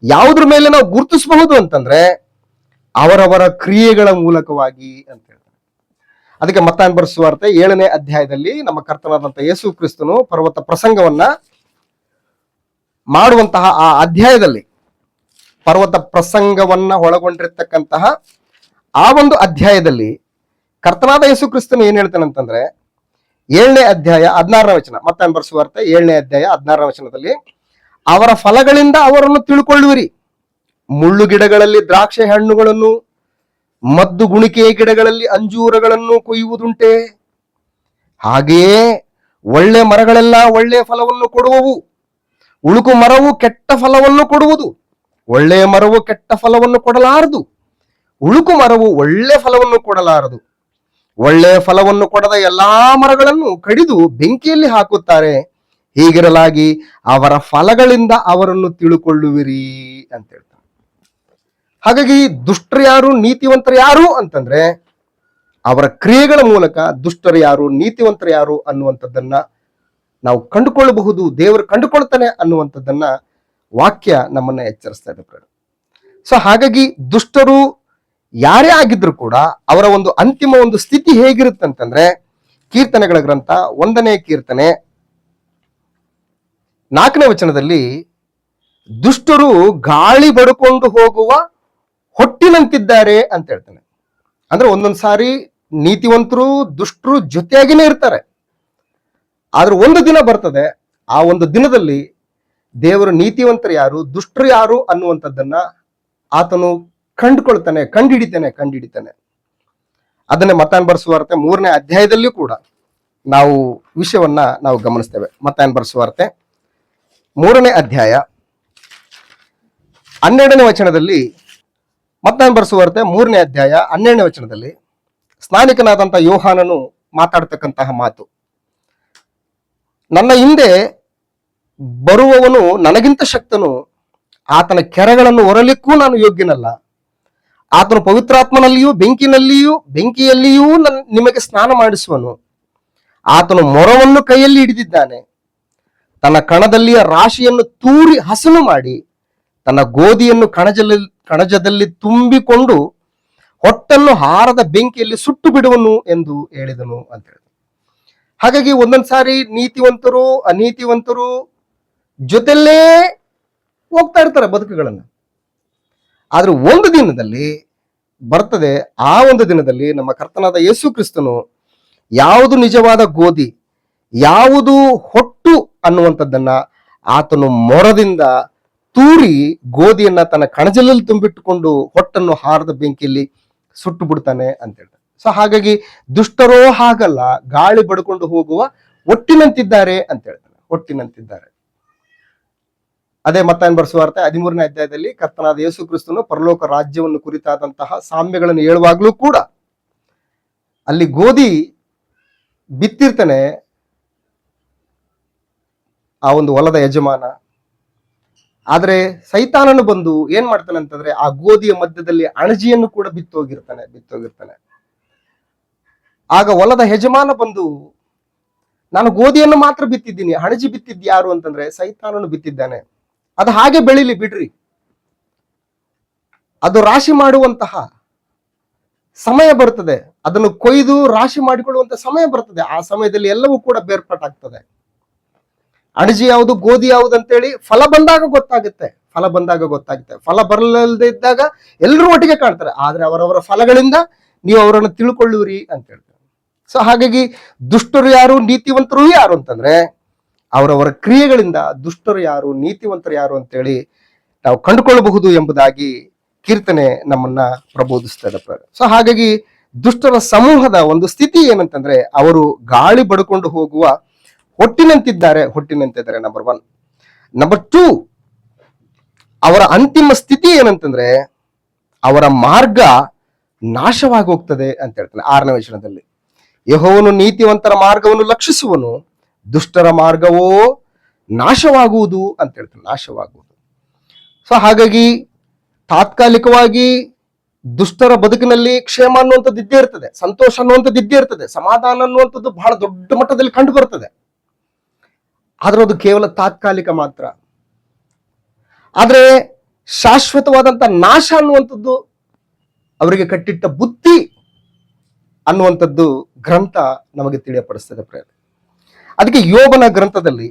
ಯಾವುದ್ರ ಮೇಲೆ ನಾವು ಗುರುತಿಸಬಹುದು ಅಂತಂದ್ರೆ ಅವರವರ ಕ್ರಿಯೆಗಳ ಮೂಲಕವಾಗಿ ಅಂತ ಹೇಳ್ತಾರೆ. ಅದಕ್ಕೆ ಮತ್ತಾಯನ ಬರೆದ ಸುವಾರ್ತೆ 7ನೇ ಅಧ್ಯಾಯದಲ್ಲಿ ನಮ್ಮ ಕರ್ತನಾದಂತಹ ಯೇಸು ಕ್ರಿಸ್ತನು ಪರ್ವತ ಪ್ರಸಂಗವನ್ನ ಮಾಡುವಂತಹ ಆ ಅಧ್ಯಾಯದಲ್ಲಿ, ಪರ್ವತ ಪ್ರಸಂಗವನ್ನ ಒಳಗೊಂಡಿರ್ತಕ್ಕಂತಹ ಆ ಒಂದು ಅಧ್ಯಾಯದಲ್ಲಿ ಕರ್ತನಾದ ಯೇಸು ಕ್ರಿಸ್ತನು ಏನ್ ಹೇಳ್ತಾನೆ ಅಂತಂದ್ರೆ 7ನೇ ಅಧ್ಯಾಯ 16ನೇ ವಚನ, ಮತ್ತಾಯನ ಬರೆದ ಸುವಾರ್ತೆ 7ನೇ ಅಧ್ಯಾಯ 16ನೇ ವಚನದಲ್ಲಿ, ಅವರ ಫಲಗಳಿಂದ ಅವರನ್ನು ತಿಳ್ಕೊಳ್ಳುವಿರಿ. ಮುಳ್ಳು ಗಿಡಗಳಲ್ಲಿ ದ್ರಾಕ್ಷಿ ಹಣ್ಣುಗಳನ್ನು, ಮದ್ದು ಗುಣಿಕೆಯ ಗಿಡಗಳಲ್ಲಿ ಅಂಜೂರಗಳನ್ನು ಕೊಯ್ಯುವುದುಂಟೆ. ಹಾಗೆಯೇ ಒಳ್ಳೆ ಮರಗಳೆಲ್ಲ ಒಳ್ಳೆಯ ಫಲವನ್ನು ಕೊಡುವವು, ಉಳುಕು ಮರವು ಕೆಟ್ಟ ಫಲವನ್ನು ಕೊಡುವುದು. ಒಳ್ಳೆಯ ಮರವು ಕೆಟ್ಟ ಫಲವನ್ನು ಕೊಡಲಾರದು, ಉಳುಕು ಮರವು ಒಳ್ಳೆ ಫಲವನ್ನು ಕೊಡಲಾರದು. ಒಳ್ಳೆಯ ಫಲವನ್ನು ಕೊಡದ ಎಲ್ಲಾ ಮರಗಳನ್ನು ಕಡಿದು ಬೆಂಕಿಯಲ್ಲಿ ಹಾಕುತ್ತಾರೆ. ಹೀಗಿರಲಾಗಿ ಅವರ ಫಲಗಳಿಂದ ಅವರನ್ನು ತಿಳುಕೊಳ್ಳುವಿರಿ ಅಂತ ಹೇಳ್ತಾರೆ. ಹಾಗಾಗಿ ದುಷ್ಟರು ಯಾರು, ನೀತಿವಂತರು ಯಾರು ಅಂತಂದ್ರೆ ಅವರ ಕ್ರಿಯೆಗಳ ಮೂಲಕ ದುಷ್ಟರು ಯಾರು, ನೀತಿವಂತರು ಯಾರು ಅನ್ನುವಂಥದ್ದನ್ನ ನಾವು ಕಂಡುಕೊಳ್ಳಬಹುದು. ದೇವರು ಕಂಡುಕೊಳ್ತಾನೆ ಅನ್ನುವಂಥದ್ದನ್ನ ವಾಕ್ಯ ನಮ್ಮನ್ನ ಎಚ್ಚರಿಸ್ತಾ ಇದೆ. ಸೊ ಹಾಗಾಗಿ ದುಷ್ಟರು ಯಾರೇ ಆಗಿದ್ರು ಕೂಡ ಅವರ ಒಂದು ಅಂತಿಮ ಒಂದು ಸ್ಥಿತಿ ಹೇಗಿರುತ್ತಂತಂದ್ರೆ, ಕೀರ್ತನೆಗಳ ಗ್ರಂಥ 1ನೇ ಕೀರ್ತನೆ 4ನೇ ವಚನದಲ್ಲಿ, ದುಷ್ಟರು ಗಾಳಿ ಬಡ್ಕೊಂಡು ಹೋಗುವ ಹೊಟ್ಟಿನಂತಿದ್ದಾರೆ ಅಂತ ಹೇಳ್ತಾನೆ. ಅಂದ್ರೆ ಒಂದೊಂದ್ ಸಾರಿ ನೀತಿವಂತರು ದುಷ್ಟರು ಜೊತೆಯಾಗಿನೇ ಇರ್ತಾರೆ. ಆದ್ರೆ ಒಂದು ದಿನ ಬರ್ತದೆ, ಆ ಒಂದು ದಿನದಲ್ಲಿ ದೇವರು ನೀತಿವಂತರು ಯಾರು, ದುಷ್ಟರು ಯಾರು ಅನ್ನುವಂಥದ್ದನ್ನ ಆತನು ಕಂಡುಹಿಡಿತಾನೆ. ಅದನ್ನೇ ಮತ್ತಾಯನ ಬರೆದ ಸುವಾರ್ತೆ 3ನೇ ಅಧ್ಯಾಯದಲ್ಲಿಯೂ ಕೂಡ ನಾವು ವಿಷಯವನ್ನ ನಾವು ಗಮನಿಸ್ತೇವೆ. ಮತ್ತಾಯನ ಬರೆದ ಸುವಾರ್ತೆ 3ನೇ ಅಧ್ಯಾಯ 12ನೇ ವಚನದಲ್ಲಿ, ಮತ್ತಾಯನ ಬರೆದ ಸುವಾರ್ತೆ 3ನೇ ಅಧ್ಯಾಯ 12ನೇ ವಚನದಲ್ಲಿ ಸ್ನಾನಿಕನಾದಂತಹ ಯೋಹಾನನು ಮಾತಾಡ್ತಕ್ಕಂತಹ ಮಾತು, ನನ್ನ ಹಿಂದೆ ಬರುವವನು ನನಗಿಂತ ಶಕ್ತನು, ಆತನ ಕೆರಗಳನ್ನು ಹೊರಲಿಕ್ಕೂ ನಾನು ಯೋಗ್ಯನಲ್ಲ. ಆತನು ಪವಿತ್ರಾತ್ಮನಲ್ಲಿಯೂ ಬೆಂಕಿಯಲ್ಲಿಯೂ ನಿಮಗೆ ಸ್ನಾನ ಮಾಡಿಸುವನು. ಆತನು ಮೊರವನ್ನು ಕೈಯಲ್ಲಿ ಹಿಡಿದಿದ್ದಾನೆ. ತನ್ನ ಕಣದಲ್ಲಿಯ ರಾಶಿಯನ್ನು ತೂರಿ ಹಸನು ಮಾಡಿ ತನ್ನ ಗೋಧಿಯನ್ನು ಕಣಜದಲ್ಲಿ ತುಂಬಿಕೊಂಡು ಹೊಟ್ಟನ್ನು ಹಾರದ ಬೆಂಕಿಯಲ್ಲಿ ಸುಟ್ಟು ಬಿಡುವನು ಎಂದು ಹೇಳಿದನು ಅಂತ ಹೇಳಿ. ಹಾಗಾಗಿ ಒಂದೊಂದ್ ಸಾರಿ ನೀತಿವಂತರು ಅನೀತಿವಂತರು ಜೊತೆಲ್ಲೇ ಹೋಗ್ತಾ ಇರ್ತಾರೆ ಬದುಕುಗಳನ್ನ. ಆದ್ರೆ ಒಂದು ದಿನದಲ್ಲಿ ಬರ್ತದೆ, ಆ ಒಂದು ದಿನದಲ್ಲಿ ನಮ್ಮ ಕರ್ತನಾದ ಯೇಸು ಕ್ರಿಸ್ತನು ಯಾವುದು ನಿಜವಾದ ಗೋಧಿ, ಯಾವುದು ಹೊಟ್ಟು ಅನ್ನುವಂಥದ್ದನ್ನ ಆತನು ಮೊರದಿಂದ ತೂರಿ ಗೋಧಿಯನ್ನ ತನ್ನ ಕಣಜಲಲ್ಲಿ ತುಂಬಿಟ್ಟುಕೊಂಡು ಹೊಟ್ಟನ್ನು ಹಾರದ ಬೆಂಕಿಯಲ್ಲಿ ಸುಟ್ಟು ಬಿಡ್ತಾನೆ ಅಂತ ಹೇಳ್ತಾರೆ. ಸೊ ಹಾಗಾಗಿ ದುಷ್ಟರೋ ಹಾಗಲ್ಲ, ಗಾಳಿ ಬಡ್ಕೊಂಡು ಹೋಗುವ ಒಟ್ಟಿನಂತಿದ್ದಾರೆ ಅಂತ ಹೇಳ್ತಾನೆ, ಒಟ್ಟಿನಂತಿದ್ದಾರೆ. ಅದೇ ಮತ್ತಾಯನ ಬರೆದ ಸುವಾರ್ತೆ 13ನೇ ಅಧ್ಯಾಯದಲ್ಲಿ ಕರ್ತನಾದ ಯೇಸು ಕ್ರಿಸ್ತನು ಪರಲೋಕ ರಾಜ್ಯವನ್ನು ಕುರಿತಾದಂತಹ ಸಾಮ್ಯಗಳನ್ನು ಹೇಳುವಾಗ್ಲೂ ಕೂಡ ಅಲ್ಲಿ ಗೋಧಿ ಬಿತ್ತಿರ್ತಾನೆ ಆ ಒಂದು ಹೊಲದ ಯಜಮಾನ. ಆದ್ರೆ ಸೈತಾನನು ಬಂದು ಏನ್ ಮಾಡ್ತಾನೆ ಅಂತಂದ್ರೆ ಆ ಗೋಧಿಯ ಮಧ್ಯದಲ್ಲಿ ಅಣಜಿಯನ್ನು ಕೂಡ ಬಿತ್ತೋಗಿರ್ತಾನೆ. ಆಗ ಹೊಲದ ಯಜಮಾನ ಬಂದು, ನಾನು ಗೋಧಿಯನ್ನು ಮಾತ್ರ ಬಿತ್ತಿದ್ದೀನಿ, ಹಣಜಿ ಬಿತ್ತಿದ್ ಯಾರು ಅಂತಂದ್ರೆ ಸೈತಾನನು ಬಿತ್ತಿದ್ದಾನೆ. ಅದು ಹಾಗೆ ಬೆಳಿಲಿ ಬಿಡ್ರಿ, ಅದು ರಾಶಿ ಮಾಡುವಂತಹ ಸಮಯ ಬರ್ತದೆ, ಅದನ್ನು ಕೊಯ್ದು ರಾಶಿ ಮಾಡಿಕೊಳ್ಳುವಂತ ಸಮಯ ಬರ್ತದೆ. ಆ ಸಮಯದಲ್ಲಿ ಎಲ್ಲವೂ ಕೂಡ ಬೇರ್ಪಟ್ಟಾಗ್ತದೆ. ಅಣಜಿ ಯಾವುದು ಗೋಧಿ ಯಾವುದು ಅಂತೇಳಿ ಫಲ ಬಂದಾಗ ಗೊತ್ತಾಗುತ್ತೆ. ಫಲ ಬರಲದೆ ಇದ್ದಾಗ ಎಲ್ಲರೂ ಒಟ್ಟಿಗೆ ಕಾಣ್ತಾರೆ. ಆದ್ರೆ ಅವರವರ ಫಲಗಳಿಂದ ನೀವು ಅವರನ್ನು ತಿಳ್ಕೊಳ್ಳುವಿರಿ ಅಂತ ಹೇಳ್ತಾರೆ. ಸೊ ಹಾಗಾಗಿ ದುಷ್ಟರು ಯಾರು, ನೀತಿವಂತರು ಯಾರು ಅಂತಂದ್ರೆ ಅವರವರ ಕ್ರಿಯೆಗಳಿಂದ ದುಷ್ಟರು ಯಾರು, ನೀತಿವಂತರು ಯಾರು ಅಂತೇಳಿ ನಾವು ಕಂಡುಕೊಳ್ಳಬಹುದು ಎಂಬುದಾಗಿ ಕೀರ್ತನೆ ನಮ್ಮನ್ನ ಪ್ರಬೋಧಿಸ್ತದೆ. ಸೊ ಹಾಗಾಗಿ ದುಷ್ಟರ ಸಮೂಹದ ಒಂದು ಸ್ಥಿತಿ ಏನಂತಂದ್ರೆ ಅವರು ಗಾಳಿ ಬಡ್ಕೊಂಡು ಹೋಗುವ ಹೊಟ್ಟಿನಂತಿದ್ದಾರೆ. ನಂಬರ್ 1. ನಂಬರ್ 2, ಅವರ ಅಂತಿಮ ಸ್ಥಿತಿ ಏನಂತಂದ್ರೆ ಅವರ ಮಾರ್ಗ ನಾಶವಾಗಿ ಹೋಗ್ತದೆ ಅಂತ ಹೇಳ್ತಾನೆ 6ನೇ ವಚನದಲ್ಲಿ. ಯೆಹೋವನು ನೀತಿವಂತರ ಮಾರ್ಗವನ್ನು ಲಕ್ಷಿಸುವನು, ದುಷ್ಟರ ಮಾರ್ಗವೋ ನಾಶವಾಗುವುದು ಅಂತ ಹೇಳ್ತಾನೆ, ನಾಶವಾಗುವುದು. ಸೊ ಹಾಗಾಗಿ ತಾತ್ಕಾಲಿಕವಾಗಿ ದುಷ್ಟರ ಬದುಕಿನಲ್ಲಿ ಕ್ಷೇಮ ಅನ್ನುವಂಥದ್ದು ಇದ್ದೇ ಇರ್ತದೆ, ಸಂತೋಷ ಅನ್ನುವಂಥದ್ದು ಇದ್ದೇ ಇರ್ತದೆ, ಸಮಾಧಾನ ಅನ್ನುವಂಥದ್ದು ಬಹಳ ದೊಡ್ಡ ಮಟ್ಟದಲ್ಲಿ ಕಂಡು ಬರ್ತದೆ. ಆದ್ರೆ ಅದು ಕೇವಲ ತಾತ್ಕಾಲಿಕ ಮಾತ್ರ. ಆದ್ರೆ ಶಾಶ್ವತವಾದಂತ ನಾಶ ಅನ್ನುವಂಥದ್ದು ಅವರಿಗೆ ಕಟ್ಟಿಟ್ಟ ಬುತ್ತಿ ಅನ್ನುವಂಥದ್ದು ಗ್ರಂಥ ನಮಗೆ ತಿಳಿಯಪಡಿಸ್ತದೆ ಪ್ರೇರೆ. ಅದಕ್ಕೆ ಯೋಬನ ಗ್ರಂಥದಲ್ಲಿ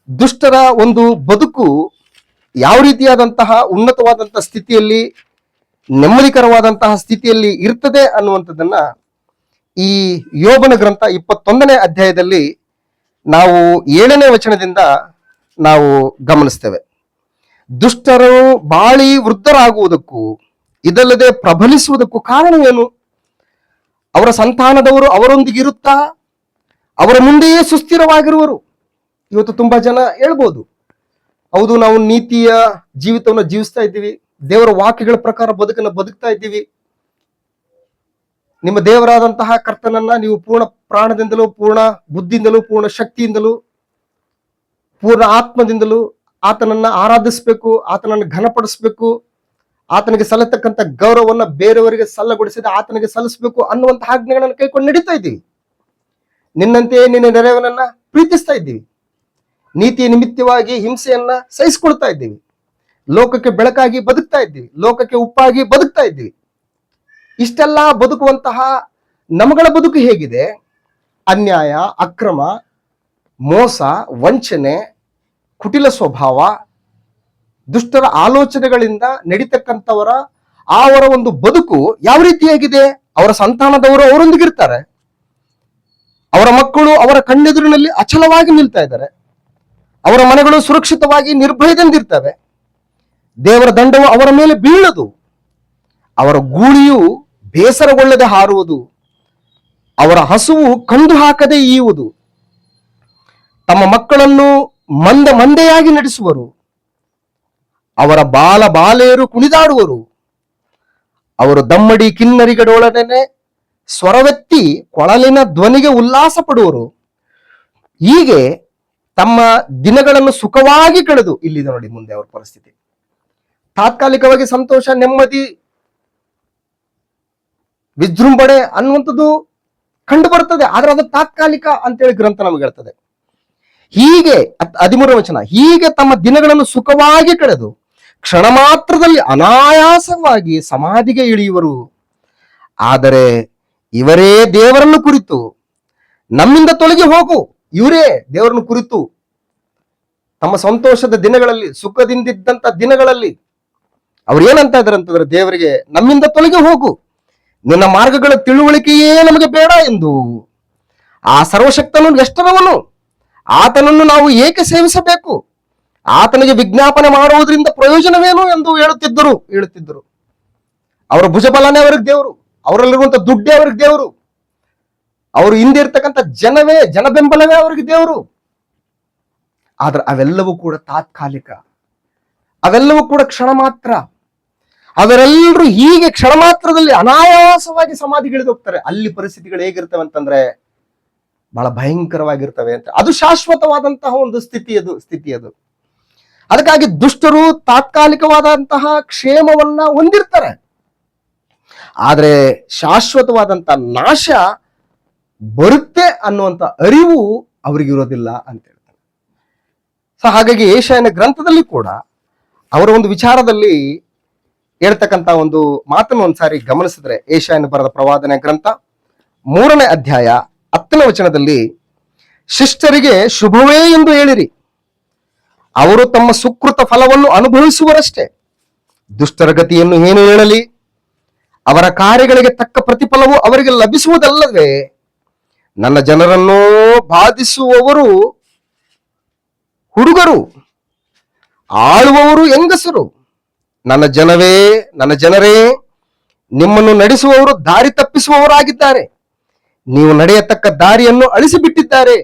ದುಷ್ಟರ ಒಂದು ಬದುಕು ಯಾವ ರೀತಿಯಾದಂತಹ ಉನ್ನತವಾದಂತಹ ಸ್ಥಿತಿಯಲ್ಲಿ, ನೆಮ್ಮದಿಕರವಾದಂತಹ ಸ್ಥಿತಿಯಲ್ಲಿ ಇರ್ತದೆ ಅನ್ನುವಂಥದ್ದನ್ನ ಈ ಯೋಬನ ಗ್ರಂಥ 21ನೇ ಅಧ್ಯಾಯದಲ್ಲಿ ನಾವು 7ನೇ ವಚನದಿಂದ ನಾವು ಗಮನಿಸ್ತೇವೆ. ದುಷ್ಟರು ಬಾಳಿ ವೃದ್ಧರಾಗುವುದಕ್ಕೂ ಇದಲ್ಲದೆ ಪ್ರಬಲಿಸುವುದಕ್ಕೂ ಕಾರಣವೇನು? ಅವರ ಸಂತಾನದವರು ಅವರೊಂದಿಗೆ ಇರುತ್ತಾ ಅವರ ಮುಂದೆಯೇ ಸುಸ್ಥಿರವಾಗಿರುವರು. ಇವತ್ತು ತುಂಬಾ ಜನ ಹೇಳ್ಬೋದು, ಹೌದು ನಾವು ನೀತಿಯ ಜೀವಿತವನ್ನು ಜೀವಿಸ್ತಾ ಇದ್ದೀವಿ, ದೇವರ ವಾಕ್ಯಗಳ ಪ್ರಕಾರ ಬದುಕನ್ನು ಬದುಕ್ತಾ ಇದ್ದೀವಿ, ನಿಮ್ಮ ದೇವರಾದಂತಹ ಕರ್ತನನ್ನ ನೀವು ಪೂರ್ಣ ಪ್ರಾಣದಿಂದಲೂ, ಪೂರ್ಣ ಬುದ್ಧಿಯಿಂದಲೂ, ಪೂರ್ಣ ಶಕ್ತಿಯಿಂದಲೂ, ಪೂರ್ಣ ಆತ್ಮದಿಂದಲೂ ಆತನನ್ನ ಆರಾಧಿಸ್ಬೇಕು, ಆತನನ್ನು ಘನಪಡಿಸ್ಬೇಕು, ಆತನಿಗೆ ಸಲ್ಲತಕ್ಕಂಥ ಗೌರವವನ್ನ ಬೇರೆಯವರಿಗೆ ಸಲ್ಲಗೊಡಿಸಿದ ಆತನಿಗೆ ಸಲ್ಲಿಸಬೇಕು ಅನ್ನುವಂತಹ ಆಜ್ಞೆಗಳನ್ನು ಕೈಕೊಂಡು ನಡೀತಾ ಇದ್ದೀವಿ. ನಿನ್ನಂತೆಯೇ ನಿನ್ನ ನೆರೆಯವನನ್ನ ಪ್ರೀತಿಸ್ತಾ ಇದ್ದೀವಿ, ನೀತಿಯ ನಿಮಿತ್ತವಾಗಿ ಹಿಂಸೆಯನ್ನ ಸಹಿಸಿಕೊಳ್ತಾ ಇದ್ದೀವಿ, ಲೋಕಕ್ಕೆ ಬೆಳಕಾಗಿ ಬದುಕ್ತಾ ಇದ್ದೀವಿ, ಲೋಕಕ್ಕೆ ಉಪ್ಪಾಗಿ ಬದುಕ್ತಾ ಇದ್ದೀವಿ. ಇಷ್ಟೆಲ್ಲ ಬದುಕುವಂತಹ ನಮಗಳ ಬದುಕು ಹೇಗಿದೆ? ಅನ್ಯಾಯ, ಅಕ್ರಮ, ಮೋಸ, ವಂಚನೆ, ಕುಟಿಲ ಸ್ವಭಾವ, ದುಷ್ಟರ ಆಲೋಚನೆಗಳಿಂದ ನಡೀತಕ್ಕಂಥವರ ಅವರ ಒಂದು ಬದುಕು ಯಾವ ರೀತಿಯಾಗಿದೆ? ಅವರ ಸಂತಾನದವರು ಅವರೊಂದಿಗಿರ್ತಾರೆ, ಅವರ ಮಕ್ಕಳು ಅವರ ಕಣ್ಣೆದುರಿನಲ್ಲಿ ಅಚಲವಾಗಿ ನಿಲ್ತಾ ಇದ್ದಾರೆ, ಅವರ ಮನೆಗಳು ಸುರಕ್ಷಿತವಾಗಿ ನಿರ್ಭಯದಿಂದಿರ್ತವೆ, ದೇವರ ದಂಡವು ಅವರ ಮೇಲೆ ಬೀಳದು, ಅವರ ಗೂಳಿಯು ಬೇಸರಗೊಳ್ಳದೆ ಹಾರುವುದು, ಅವರ ಹಸುವು ಕಂದು ಹಾಕದೆ ಈಯುವುದು, ತಮ್ಮ ಮಕ್ಕಳನ್ನು ಮಂದೆಯಾಗಿ ನಡೆಸುವರು, ಅವರ ಬಾಲೆಯರು ಕುಣಿದಾಡುವರು, ಅವರು ದಮ್ಮಡಿ ಕಿನ್ನರಿಗಳೊಡನೆ ಸ್ವರವೆತ್ತಿ ಕೊಳಲಿನ ಧ್ವನಿಗೆ ಉಲ್ಲಾಸ ಪಡುವರು. ಹೀಗೆ ತಮ್ಮ ದಿನಗಳನ್ನು ಸುಖವಾಗಿ ಕಳೆದು, ಇಲ್ಲಿದೆ ನೋಡಿ ಮುಂದೆ ಅವರ ಪರಿಸ್ಥಿತಿ. ತಾತ್ಕಾಲಿಕವಾಗಿ ಸಂತೋಷ, ನೆಮ್ಮದಿ, ವಿಜೃಂಭಣೆ ಅನ್ನುವಂಥದ್ದು ಕಂಡು ಬರ್ತದೆ, ಆದ್ರೆ ಅದು ತಾತ್ಕಾಲಿಕ ಅಂತೇಳಿ ಗ್ರಂಥ ನಮಗೆ ಹೇಳ್ತದೆ. ಹೀಗೆ 13ನೇ ವಚನ, ಹೀಗೆ ತಮ್ಮ ದಿನಗಳನ್ನು ಸುಖವಾಗಿ ಕಳೆದು ಕ್ಷಣ ಮಾತ್ರದಲ್ಲಿ ಅನಾಯಾಸವಾಗಿ ಸಮಾಧಿಗೆ ಇಳಿಯುವರು. ಆದರೆ ಇವರೇ ದೇವರನ್ನು ಕುರಿತು ನಮ್ಮಿಂದ ತೊಲಗಿ ಹೋಗು, ಇವರೇ ದೇವರನ್ನು ಕುರಿತು ತಮ್ಮ ಸಂತೋಷದ ದಿನಗಳಲ್ಲಿ, ಸುಖದಿಂದಿದ್ದಂತ ದಿನಗಳಲ್ಲಿ ಅವ್ರು ಏನಂತ ಇದ್ದಾರೆ ಅಂತಂದ್ರೆ, ದೇವರಿಗೆ ನಮ್ಮಿಂದ ತೊಲಗಿ ಹೋಗು, ನಿನ್ನ ಮಾರ್ಗಗಳ ತಿಳುವಳಿಕೆಯೇ ನಮಗೆ ಬೇಡ ಎಂದು. ಆ ಸರ್ವಶಕ್ತನು ಎಷ್ಟರವನು, ಆತನನ್ನು ನಾವು ಏಕೆ ಸೇವಿಸಬೇಕು, ಆತನಿಗೆ ವಿಜ್ಞಾಪನೆ ಮಾಡುವುದರಿಂದ ಪ್ರಯೋಜನವೇನು ಎಂದು ಹೇಳುತ್ತಿದ್ದರು. ಅವರ ಭುಜಬಲನೇ ಅವರಿಗೆ ದೇವರು, ಅವರಲ್ಲಿರುವಂತ ದುಡ್ಡೇ ಅವ್ರಿಗೆ ದೇವರು, ಅವರು ಹಿಂದೆ ಇರ್ತಕ್ಕಂಥ ಜನ ಬೆಂಬಲವೇ ಅವ್ರಿಗೆ ದೇವರು. ಆದ್ರೆ ಅವೆಲ್ಲವೂ ಕೂಡ ತಾತ್ಕಾಲಿಕ, ಅವೆಲ್ಲವೂ ಕೂಡ ಕ್ಷಣ ಮಾತ್ರ. ಅವರೆಲ್ಲರೂ ಹೀಗೆ ಕ್ಷಣ ಮಾತ್ರದಲ್ಲಿ ಅನಾಯಾಸವಾಗಿ ಸಮಾಧಿಗಿಳಿದು ಹೋಗ್ತಾರೆ. ಅಲ್ಲಿ ಪರಿಸ್ಥಿತಿಗಳು ಹೇಗಿರ್ತವೆ ಅಂತಂದ್ರೆ ಬಹಳ ಭಯಂಕರವಾಗಿರ್ತವೆ ಅಂತ. ಅದು ಶಾಶ್ವತವಾದಂತಹ ಒಂದು ಸ್ಥಿತಿ ಅದು. ಅದಕ್ಕಾಗಿ ದುಷ್ಟರು ತಾತ್ಕಾಲಿಕವಾದಂತಹ ಕ್ಷೇಮವನ್ನ ಹೊಂದಿರ್ತಾರೆ, ಆದ್ರೆ ಶಾಶ್ವತವಾದಂತ ನಾಶ ಬರುತ್ತೆ ಅನ್ನುವಂತ ಅರಿವು ಅವರಿಗಿರೋದಿಲ್ಲ ಅಂತ ಹೇಳ್ತಾರೆ. ಸೊ ಹಾಗಾಗಿ ಯೆಶಾಯನ ಗ್ರಂಥದಲ್ಲಿ ಕೂಡ ಅವರ ಒಂದು ವಿಚಾರದಲ್ಲಿ ಹೇಳ್ತಕ್ಕಂಥ ಒಂದು ಮಾತನ್ನು ಒಂದ್ಸಾರಿ ಗಮನಿಸಿದ್ರೆ, ಯೆಶಾಯನ ಬರೆದ ಪ್ರವಾದನೆ ಗ್ರಂಥ 3ನೇ ಅಧ್ಯಾಯ 10ನೇ ವಚನದಲ್ಲಿ, ಶಿಷ್ಟರಿಗೆ ಶುಭವೇ ಎಂದು ಹೇಳಿರಿ, ಅವರು ತಮ್ಮ ಸುಕೃತ ಫಲವನ್ನು ಅನುಭವಿಸುವರಷ್ಟೇ. ದುಷ್ಟರ ಗತಿಯನ್ನು ಏನು ಹೇಳಲಿ, ಅವರ ಕಾರ್ಯಗಳಿಗೆ ತಕ್ಕ ಪ್ರತಿಫಲವು ಅವರಿಗೆ ಲಭಿಸುವುದಲ್ಲವೇ? ನನ್ನ ಜನರನ್ನು ಬಾಧಿಸುವವರು ಹುಡುಗರು, ಆಳುವವರು ಹೆಂಗಸರು. ನನ್ನ ಜನರೇ, ನಿಮ್ಮನ್ನು ನಡೆಸುವವರು ದಾರಿ ತಪ್ಪಿಸುವವರಾಗಿದ್ದಾರೆ, ನೀವು ನಡೆಯತಕ್ಕ ದಾರಿಯನ್ನು ಅಳಿಸಿಬಿಟ್ಟಿದ್ದಾರೆ.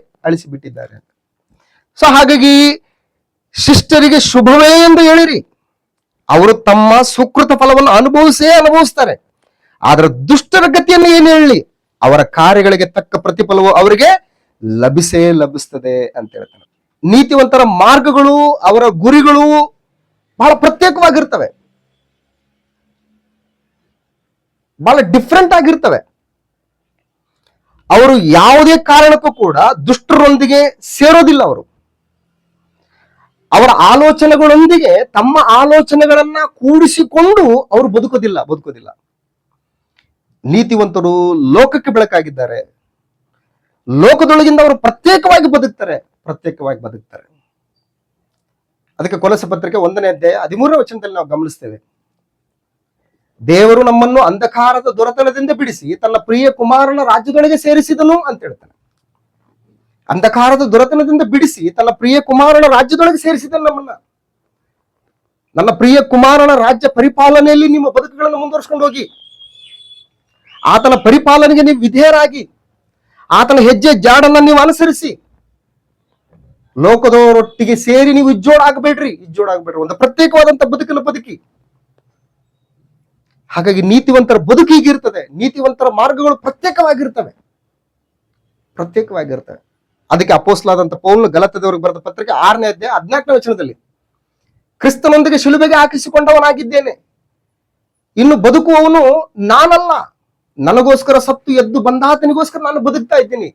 ಸೊ ಹಾಗಾಗಿ ಶಿಷ್ಟರಿಗೆ ಶುಭವೇ ಎಂದು ಹೇಳಿರಿ, ಅವರು ತಮ್ಮ ಸುಕೃತ ಫಲವನ್ನು ಅನುಭವಿಸ್ತಾರೆ. ಆದ್ರೆ ದುಷ್ಟರ ಗತಿಯನ್ನು ಏನು ಹೇಳಿ, ಅವರ ಕಾರ್ಯಗಳಿಗೆ ತಕ್ಕ ಪ್ರತಿಫಲವು ಅವರಿಗೆ ಲಭಿಸ್ತದೆ ಅಂತ ಹೇಳ್ತಾರೆ. ನೀತಿವಂತರ ಮಾರ್ಗಗಳು, ಅವರ ಗುರಿಗಳು ಬಹಳ ಪ್ರತ್ಯೇಕವಾಗಿರ್ತವೆ. ಬಹಳ ಡಿಫ್ರೆಂಟ್ ಆಗಿರ್ತವೆ. ಅವರು ಯಾವುದೇ ಕಾರಣಕ್ಕೂ ಕೂಡ ದುಷ್ಟರೊಂದಿಗೆ ಸೇರೋದಿಲ್ಲ. ಅವರ ಆಲೋಚನೆಗಳೊಂದಿಗೆ ತಮ್ಮ ಆಲೋಚನೆಗಳನ್ನ ಕೂಡಿಸಿಕೊಂಡು ಅವರು ಬದುಕೋದಿಲ್ಲ. ನೀತಿವಂತರು ಲೋಕಕ್ಕೆ ಬೆಳಕಾಗಿದ್ದಾರೆ. ಲೋಕದೊಳಗಿಂದ ಅವರು ಪ್ರತ್ಯೇಕವಾಗಿ ಬದುಕ್ತಾರೆ. ಅದಕ್ಕೆ ಕೊಲೊಸ್ಸೆ ಪತ್ರಿಕೆ 1ನೇ ಅಧ್ಯಾಯ 13ನೇ ವಚನದಲ್ಲಿ ನಾವು ಗಮನಿಸ್ತೇವೆ, ದೇವರು ನಮ್ಮನ್ನು ಅಂಧಕಾರದ ದೊರೆತನದಿಂದ ಬಿಡಿಸಿ ತನ್ನ ಪ್ರಿಯ ಕುಮಾರನ ರಾಜ್ಯದೊಳಗೆ ಸೇರಿಸಿದನು ಅಂತ ಹೇಳ್ತಾನೆ. ಅಂಧಕಾರದ ದೊರೆತನದಿಂದ ಬಿಡಿಸಿ ತನ್ನ ಪ್ರಿಯ ಕುಮಾರನ ರಾಜ್ಯದೊಳಗೆ ಸೇರಿಸಿದನು ನಮ್ಮನ್ನ. ನನ್ನ ಪ್ರಿಯ ಕುಮಾರನ ರಾಜ್ಯ ಪರಿಪಾಲನೆಯಲ್ಲಿ ನಿಮ್ಮ ಬದುಕುಗಳನ್ನು ಮುಂದುವರಿಸಿಕೊಂಡು ಹೋಗಿ, ಆತನ ಪರಿಪಾಲನೆಗೆ ನೀವು ವಿಧೇಯರಾಗಿ, ಆತನ ಹೆಜ್ಜೆ ಜಾಡನ್ನ ನೀವು ಅನುಸರಿಸಿ, ಲೋಕದವರೊಟ್ಟಿಗೆ ಸೇರಿ ನೀವು ಇಜ್ಜೋಡಾಗಬೇಡ್ರಿ. ಒಂದು ಪ್ರತ್ಯೇಕವಾದಂತ ಬದುಕನ್ನು ಬದುಕಿ. ಹಾಗಾಗಿ ನೀತಿವಂತರ ಬದುಕು ಹೀಗಿರ್ತದೆ. ನೀತಿವಂತರ ಮಾರ್ಗಗಳು ಪ್ರತ್ಯೇಕವಾಗಿರ್ತವೆ. ಅದಕ್ಕೆ ಅಪೊಸ್ತಲನಾದಂತ ಪೌಲನು ಗಲಾತ್ಯದವರಿಗೆ ಬರೆದ ಪತ್ರಿಕೆ 6ನೇ ಅಧ್ಯಾಯ 14ನೇ ವಚನದಲ್ಲಿ, ಕ್ರಿಸ್ತನೊಂದಿಗೆ ಶಿಲುಬೆಗೆ ಹಾಕಿಸಿಕೊಂಡವನಾಗಿದ್ದೇನೆ, ಇನ್ನು ಬದುಕುವವನು ನಾನಲ್ಲ, ನನಗೋಸ್ಕರ ಸತ್ತು ಎದ್ದು ಬಂದಾತನಿಗೋಸ್ಕರ ನಾನು ಬದುಕ್ತಾ ಇದ್ದೀನಿ.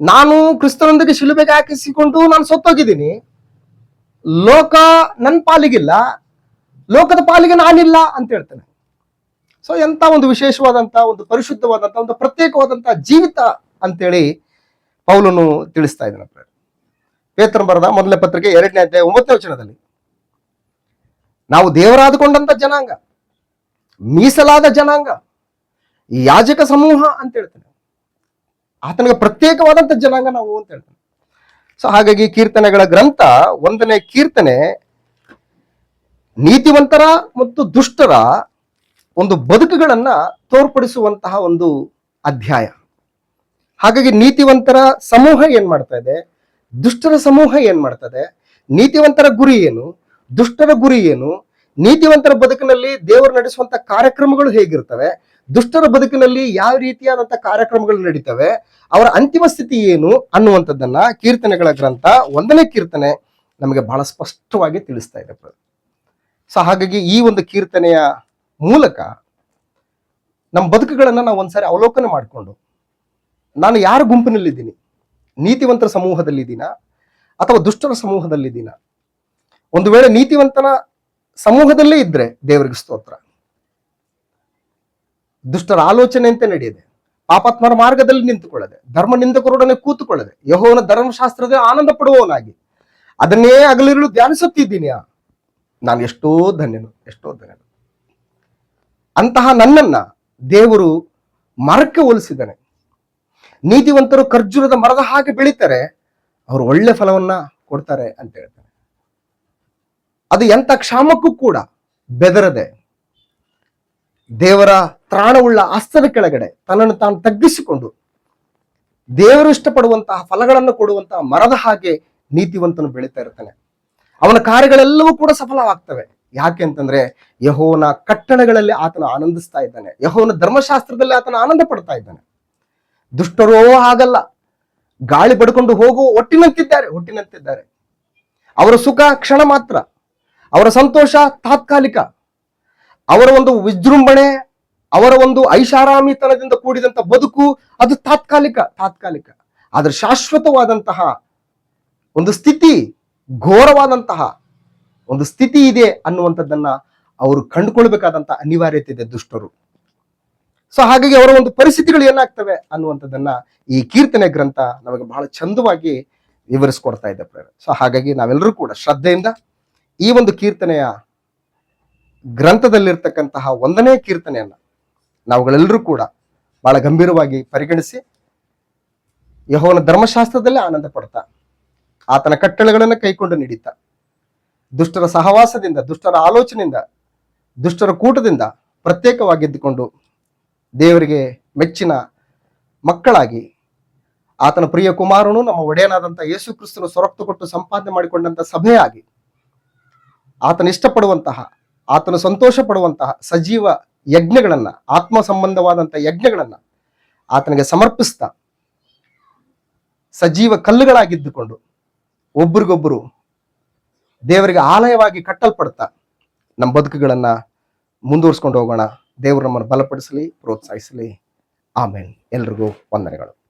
ನಾನು ಕ್ರಿಸ್ತನೊಂದಿಗೆ ಶಿಲುಬೆಗೆ ಹಾಕಿಸಿಕೊಂಡು ನಾನು ಸತ್ತೋಗಿದ್ದೀನಿ. ಲೋಕ ನನ್ನ ಪಾಲಿಗಿಲ್ಲ, ಲೋಕದ ಪಾಲಿಗೆ ನಾನಿಲ್ಲ ಅಂತ ಹೇಳ್ತಾನೆ. ಸೊ ಎಂತ ಒಂದು ವಿಶೇಷವಾದಂತ, ಒಂದು ಪರಿಶುದ್ಧವಾದಂತ, ಒಂದು ಪ್ರತ್ಯೇಕವಾದಂತ ಜೀವಿತ ಅಂತೇಳಿ ಪೌಲನು ತಿಳಿಸ್ತಾ ಇದ್ದಾನೆ. ಪೇತ್ರನು ಬರೆದ 1ನೇ ಪತ್ರಿಕೆ 2ನೇ ಅಧ್ಯಾಯ 9ನೇ ವಚನದಲ್ಲಿ, ನಾವು ದೇವರಾದುಕೊಂಡಂತ ಜನಾಂಗ, ಮೀಸಲಾದ ಜನಾಂಗ, ಯಾಜಕ ಸಮೂಹ ಅಂತ ಹೇಳ್ತಾನೆ. ಆತನಿಗೆ ಪ್ರತ್ಯೇಕವಾದಂತ ಜನಾಂಗ ನಾವು ಅಂತ ಹೇಳ್ತಾನೆ. ಸೊ ಹಾಗಾಗಿ ಕೀರ್ತನೆಗಳ ಗ್ರಂಥ 1ನೇ ಕೀರ್ತನೆ ನೀತಿವಂತರ ಮತ್ತು ದುಷ್ಟರ ಒಂದು ಬದುಕುಗಳನ್ನ ತೋರ್ಪಡಿಸುವಂತಹ ಒಂದು ಅಧ್ಯಾಯ. ಹಾಗಾಗಿ ನೀತಿವಂತರ ಸಮೂಹ ಏನ್ ಮಾಡ್ತಾ ಇದೆ, ದುಷ್ಟರ ಸಮೂಹ ಏನ್ ಮಾಡ್ತದೆ, ನೀತಿವಂತರ ಗುರಿ ಏನು, ದುಷ್ಟರ ಗುರಿ ಏನು, ನೀತಿವಂತರ ಬದುಕಿನಲ್ಲಿ ದೇವರು ನಡೆಸುವಂತ ಕಾರ್ಯಕ್ರಮಗಳು ಹೇಗಿರ್ತವೆ, ದುಷ್ಟರ ಬದುಕಿನಲ್ಲಿ ಯಾವ ರೀತಿಯಾದಂತ ಕಾರ್ಯಕ್ರಮಗಳು ನಡೀತವೆ, ಅವರ ಅಂತಿಮ ಸ್ಥಿತಿ ಏನು ಅನ್ನುವಂಥದ್ದನ್ನ ಕೀರ್ತನೆಗಳ ಗ್ರಂಥ 1ನೇ ಕೀರ್ತನೆ ನಮಗೆ ಬಹಳ ಸ್ಪಷ್ಟವಾಗಿ ತಿಳಿಸ್ತಾ ಇದೆ. ಸೊ ಹಾಗಾಗಿ ಈ ಒಂದು ಕೀರ್ತನೆಯ ಮೂಲಕ ನಮ್ಮ ಬದುಕುಗಳನ್ನ ನಾವು ಒಂದ್ಸಾರಿ ಅವಲೋಕನ ಮಾಡಿಕೊಂಡು, ನಾನು ಯಾರ ಗುಂಪಿನಲ್ಲಿದ್ದೀನಿ, ನೀತಿವಂತರ ಸಮೂಹದಲ್ಲಿದ್ದೀನಾ ಅಥವಾ ದುಷ್ಟರ ಸಮೂಹದಲ್ಲಿದ್ದೀನಾ? ಒಂದು ವೇಳೆ ನೀತಿವಂತನ ಸಮೂಹದಲ್ಲೇ ಇದ್ರೆ ದೇವರಿಗೆ ಸ್ತೋತ್ರ. ದುಷ್ಟರ ಆಲೋಚನೆ ಅಂತ ನಡೆಯದೆ, ಪಾಪಾತ್ಮರ ಮಾರ್ಗದಲ್ಲಿ ನಿಂತುಕೊಳ್ಳದೆ, ಧರ್ಮ ನಿಂದಕರೊಡನೆ ಕೂತುಕೊಳ್ಳದೆ, ಯೆಹೋವನ ಧರ್ಮಶಾಸ್ತ್ರದಲ್ಲಿ ಆನಂದ ಪಡುವವನಾಗಿ ಅದನ್ನೇ ಹಗಲಿರುಳು ಧ್ಯಾನಿಸುತ್ತಿದ್ದೀನಿ. ನಾನು ಎಷ್ಟೋ ಧನ್ಯನು. ಅಂತಹ ನನ್ನನ್ನ ದೇವರು ಮರಕ್ಕೆ ಹೋಲಿಸಿದ್ದಾನೆ. ನೀತಿವಂತರು ಖರ್ಜೂರದ ಮರದ ಹಾಗೆ ಬೆಳೀತಾರೆ, ಅವರು ಒಳ್ಳೆ ಫಲವನ್ನ ಕೊಡ್ತಾರೆ ಅಂತ ಹೇಳ್ತಾರೆ. ಅದು ಎಂತ ಕ್ಷಾಮಕ್ಕೂ ಕೂಡ ಬೆದರದೆ ದೇವರ ತ್ರಾಣವುಳ್ಳ ಹಸ್ತದ ಕೆಳಗಡೆ ತನ್ನನ್ನು ತಾನು ತಗ್ಗಿಸಿಕೊಂಡು ದೇವರು ಇಷ್ಟಪಡುವಂತಹ ಫಲಗಳನ್ನು ಕೊಡುವಂತಹ ಮರದ ಹಾಗೆ ನೀತಿವಂತನು ಬೆಳೀತಾ ಇರ್ತಾನೆ. ಅವನ ಕಾರ್ಯಗಳೆಲ್ಲವೂ ಕೂಡ ಸಫಲವಾಗ್ತವೆ. ಯಾಕೆ ಅಂತಂದ್ರೆ ಯೆಹೋವನ ಕಟ್ಟಳೆಗಳಲ್ಲಿ ಆತನ ಆನಂದಿಸ್ತಾ ಇದ್ದಾನೆ, ಯೆಹೋವನ ಧರ್ಮಶಾಸ್ತ್ರದಲ್ಲಿ ಆತನ ಆನಂದ ಪಡ್ತಾ ಇದ್ದಾನೆ. ದುಷ್ಟರೋ ಹಾಗಲ್ಲ, ಗಾಳಿ ಬಡ್ಕೊಂಡು ಹೋಗುವ ಒಟ್ಟಿನಂತಿದ್ದಾರೆ. ಅವರ ಸುಖ ಕ್ಷಣ ಮಾತ್ರ, ಅವರ ಸಂತೋಷ ತಾತ್ಕಾಲಿಕ, ಅವರ ಒಂದು ವಿಜೃಂಭಣೆ, ಅವರ ಒಂದು ಐಷಾರಾಮಿತನದಿಂದ ಕೂಡಿದಂತ ಬದುಕು ಅದು ತಾತ್ಕಾಲಿಕ. ಆದ್ರೆ ಶಾಶ್ವತವಾದಂತಹ ಒಂದು ಸ್ಥಿತಿ, ಘೋರವಾದಂತಹ ಒಂದು ಸ್ಥಿತಿ ಇದೆ ಅನ್ನುವಂಥದ್ದನ್ನ ಅವರು ಕಂಡುಕೊಳ್ಬೇಕಾದಂತಹ ಅನಿವಾರ್ಯತೆ ಇದೆ ದುಷ್ಟರು. ಸೊ ಹಾಗಾಗಿ ಅವರ ಒಂದು ಪರಿಸ್ಥಿತಿಗಳು ಏನಾಗ್ತವೆ ಅನ್ನುವಂಥದ್ದನ್ನ ಈ ಕೀರ್ತನೆ ಗ್ರಂಥ ನಮಗೆ ಬಹಳ ಚಂದವಾಗಿ ವಿವರಿಸ್ಕೊಡ್ತಾ ಇದೆ. ಸೊ ಹಾಗಾಗಿ ನಾವೆಲ್ಲರೂ ಕೂಡ ಶ್ರದ್ಧೆಯಿಂದ ಈ ಒಂದು ಕೀರ್ತನೆಯ ಗ್ರಂಥದಲ್ಲಿರ್ತಕ್ಕಂತಹ 1ನೇ ಕೀರ್ತನೆಯನ್ನ ನಾವುಗಳೆಲ್ಲರೂ ಕೂಡ ಬಹಳ ಗಂಭೀರವಾಗಿ ಪರಿಗಣಿಸಿ ಯೆಹೋವನ ಧರ್ಮಶಾಸ್ತ್ರದಲ್ಲೇ ಆನಂದ ಪಡ್ತಾ, ಆತನ ಕಟ್ಟಳೆಗಳನ್ನು ಕೈಕೊಂಡು ನಡೀತಾ, ದುಷ್ಟರ ಸಹವಾಸದಿಂದ, ದುಷ್ಟರ ಆಲೋಚನೆಯಿಂದ, ದುಷ್ಟರ ಕೂಟದಿಂದ ಪ್ರತ್ಯೇಕವಾಗಿದ್ದುಕೊಂಡು ದೇವರಿಗೆ ಮೆಚ್ಚಿನ ಮಕ್ಕಳಾಗಿ, ಆತನ ಪ್ರಿಯ ಕುಮಾರನು ನಮ್ಮ ಒಡೆಯನಾದಂತಹ ಯೇಸು ಕ್ರಿಸ್ತನು ಸ್ವರಕ್ತ ಕೊಟ್ಟು ಸಂಪಾದನೆ ಮಾಡಿಕೊಂಡಂತ ಸಭೆಯಾಗಿ, ಆತನ ಇಷ್ಟಪಡುವಂತಹ, ಆತನ ಸಂತೋಷ ಪಡುವಂತಹ ಸಜೀವ ಯಜ್ಞಗಳನ್ನ, ಆತ್ಮ ಸಂಬಂಧವಾದಂತಹ ಯಜ್ಞಗಳನ್ನ ಆತನಿಗೆ ಸಮರ್ಪಿಸ್ತಾ ಸಜೀವ ಕಲ್ಲುಗಳಾಗಿದ್ದುಕೊಂಡು ಒಬ್ರಿಗೊಬ್ಬರು ದೇವರಿಗೆ ಆಲಯವಾಗಿ ಕಟ್ಟಲ್ಪಡ್ತಾ ನಮ್ಮ ಬದುಕುಗಳನ್ನ ಮುಂದುವರ್ಸ್ಕೊಂಡು ಹೋಗೋಣ. ದೇವರು ನಮ್ಮನ್ನು ಬಲಪಡಿಸಲಿ, ಪ್ರೋತ್ಸಾಹಿಸಲಿ. ಆಮೇನ್. ಎಲ್ರಿಗೂ ವಂದನೆಗಳು.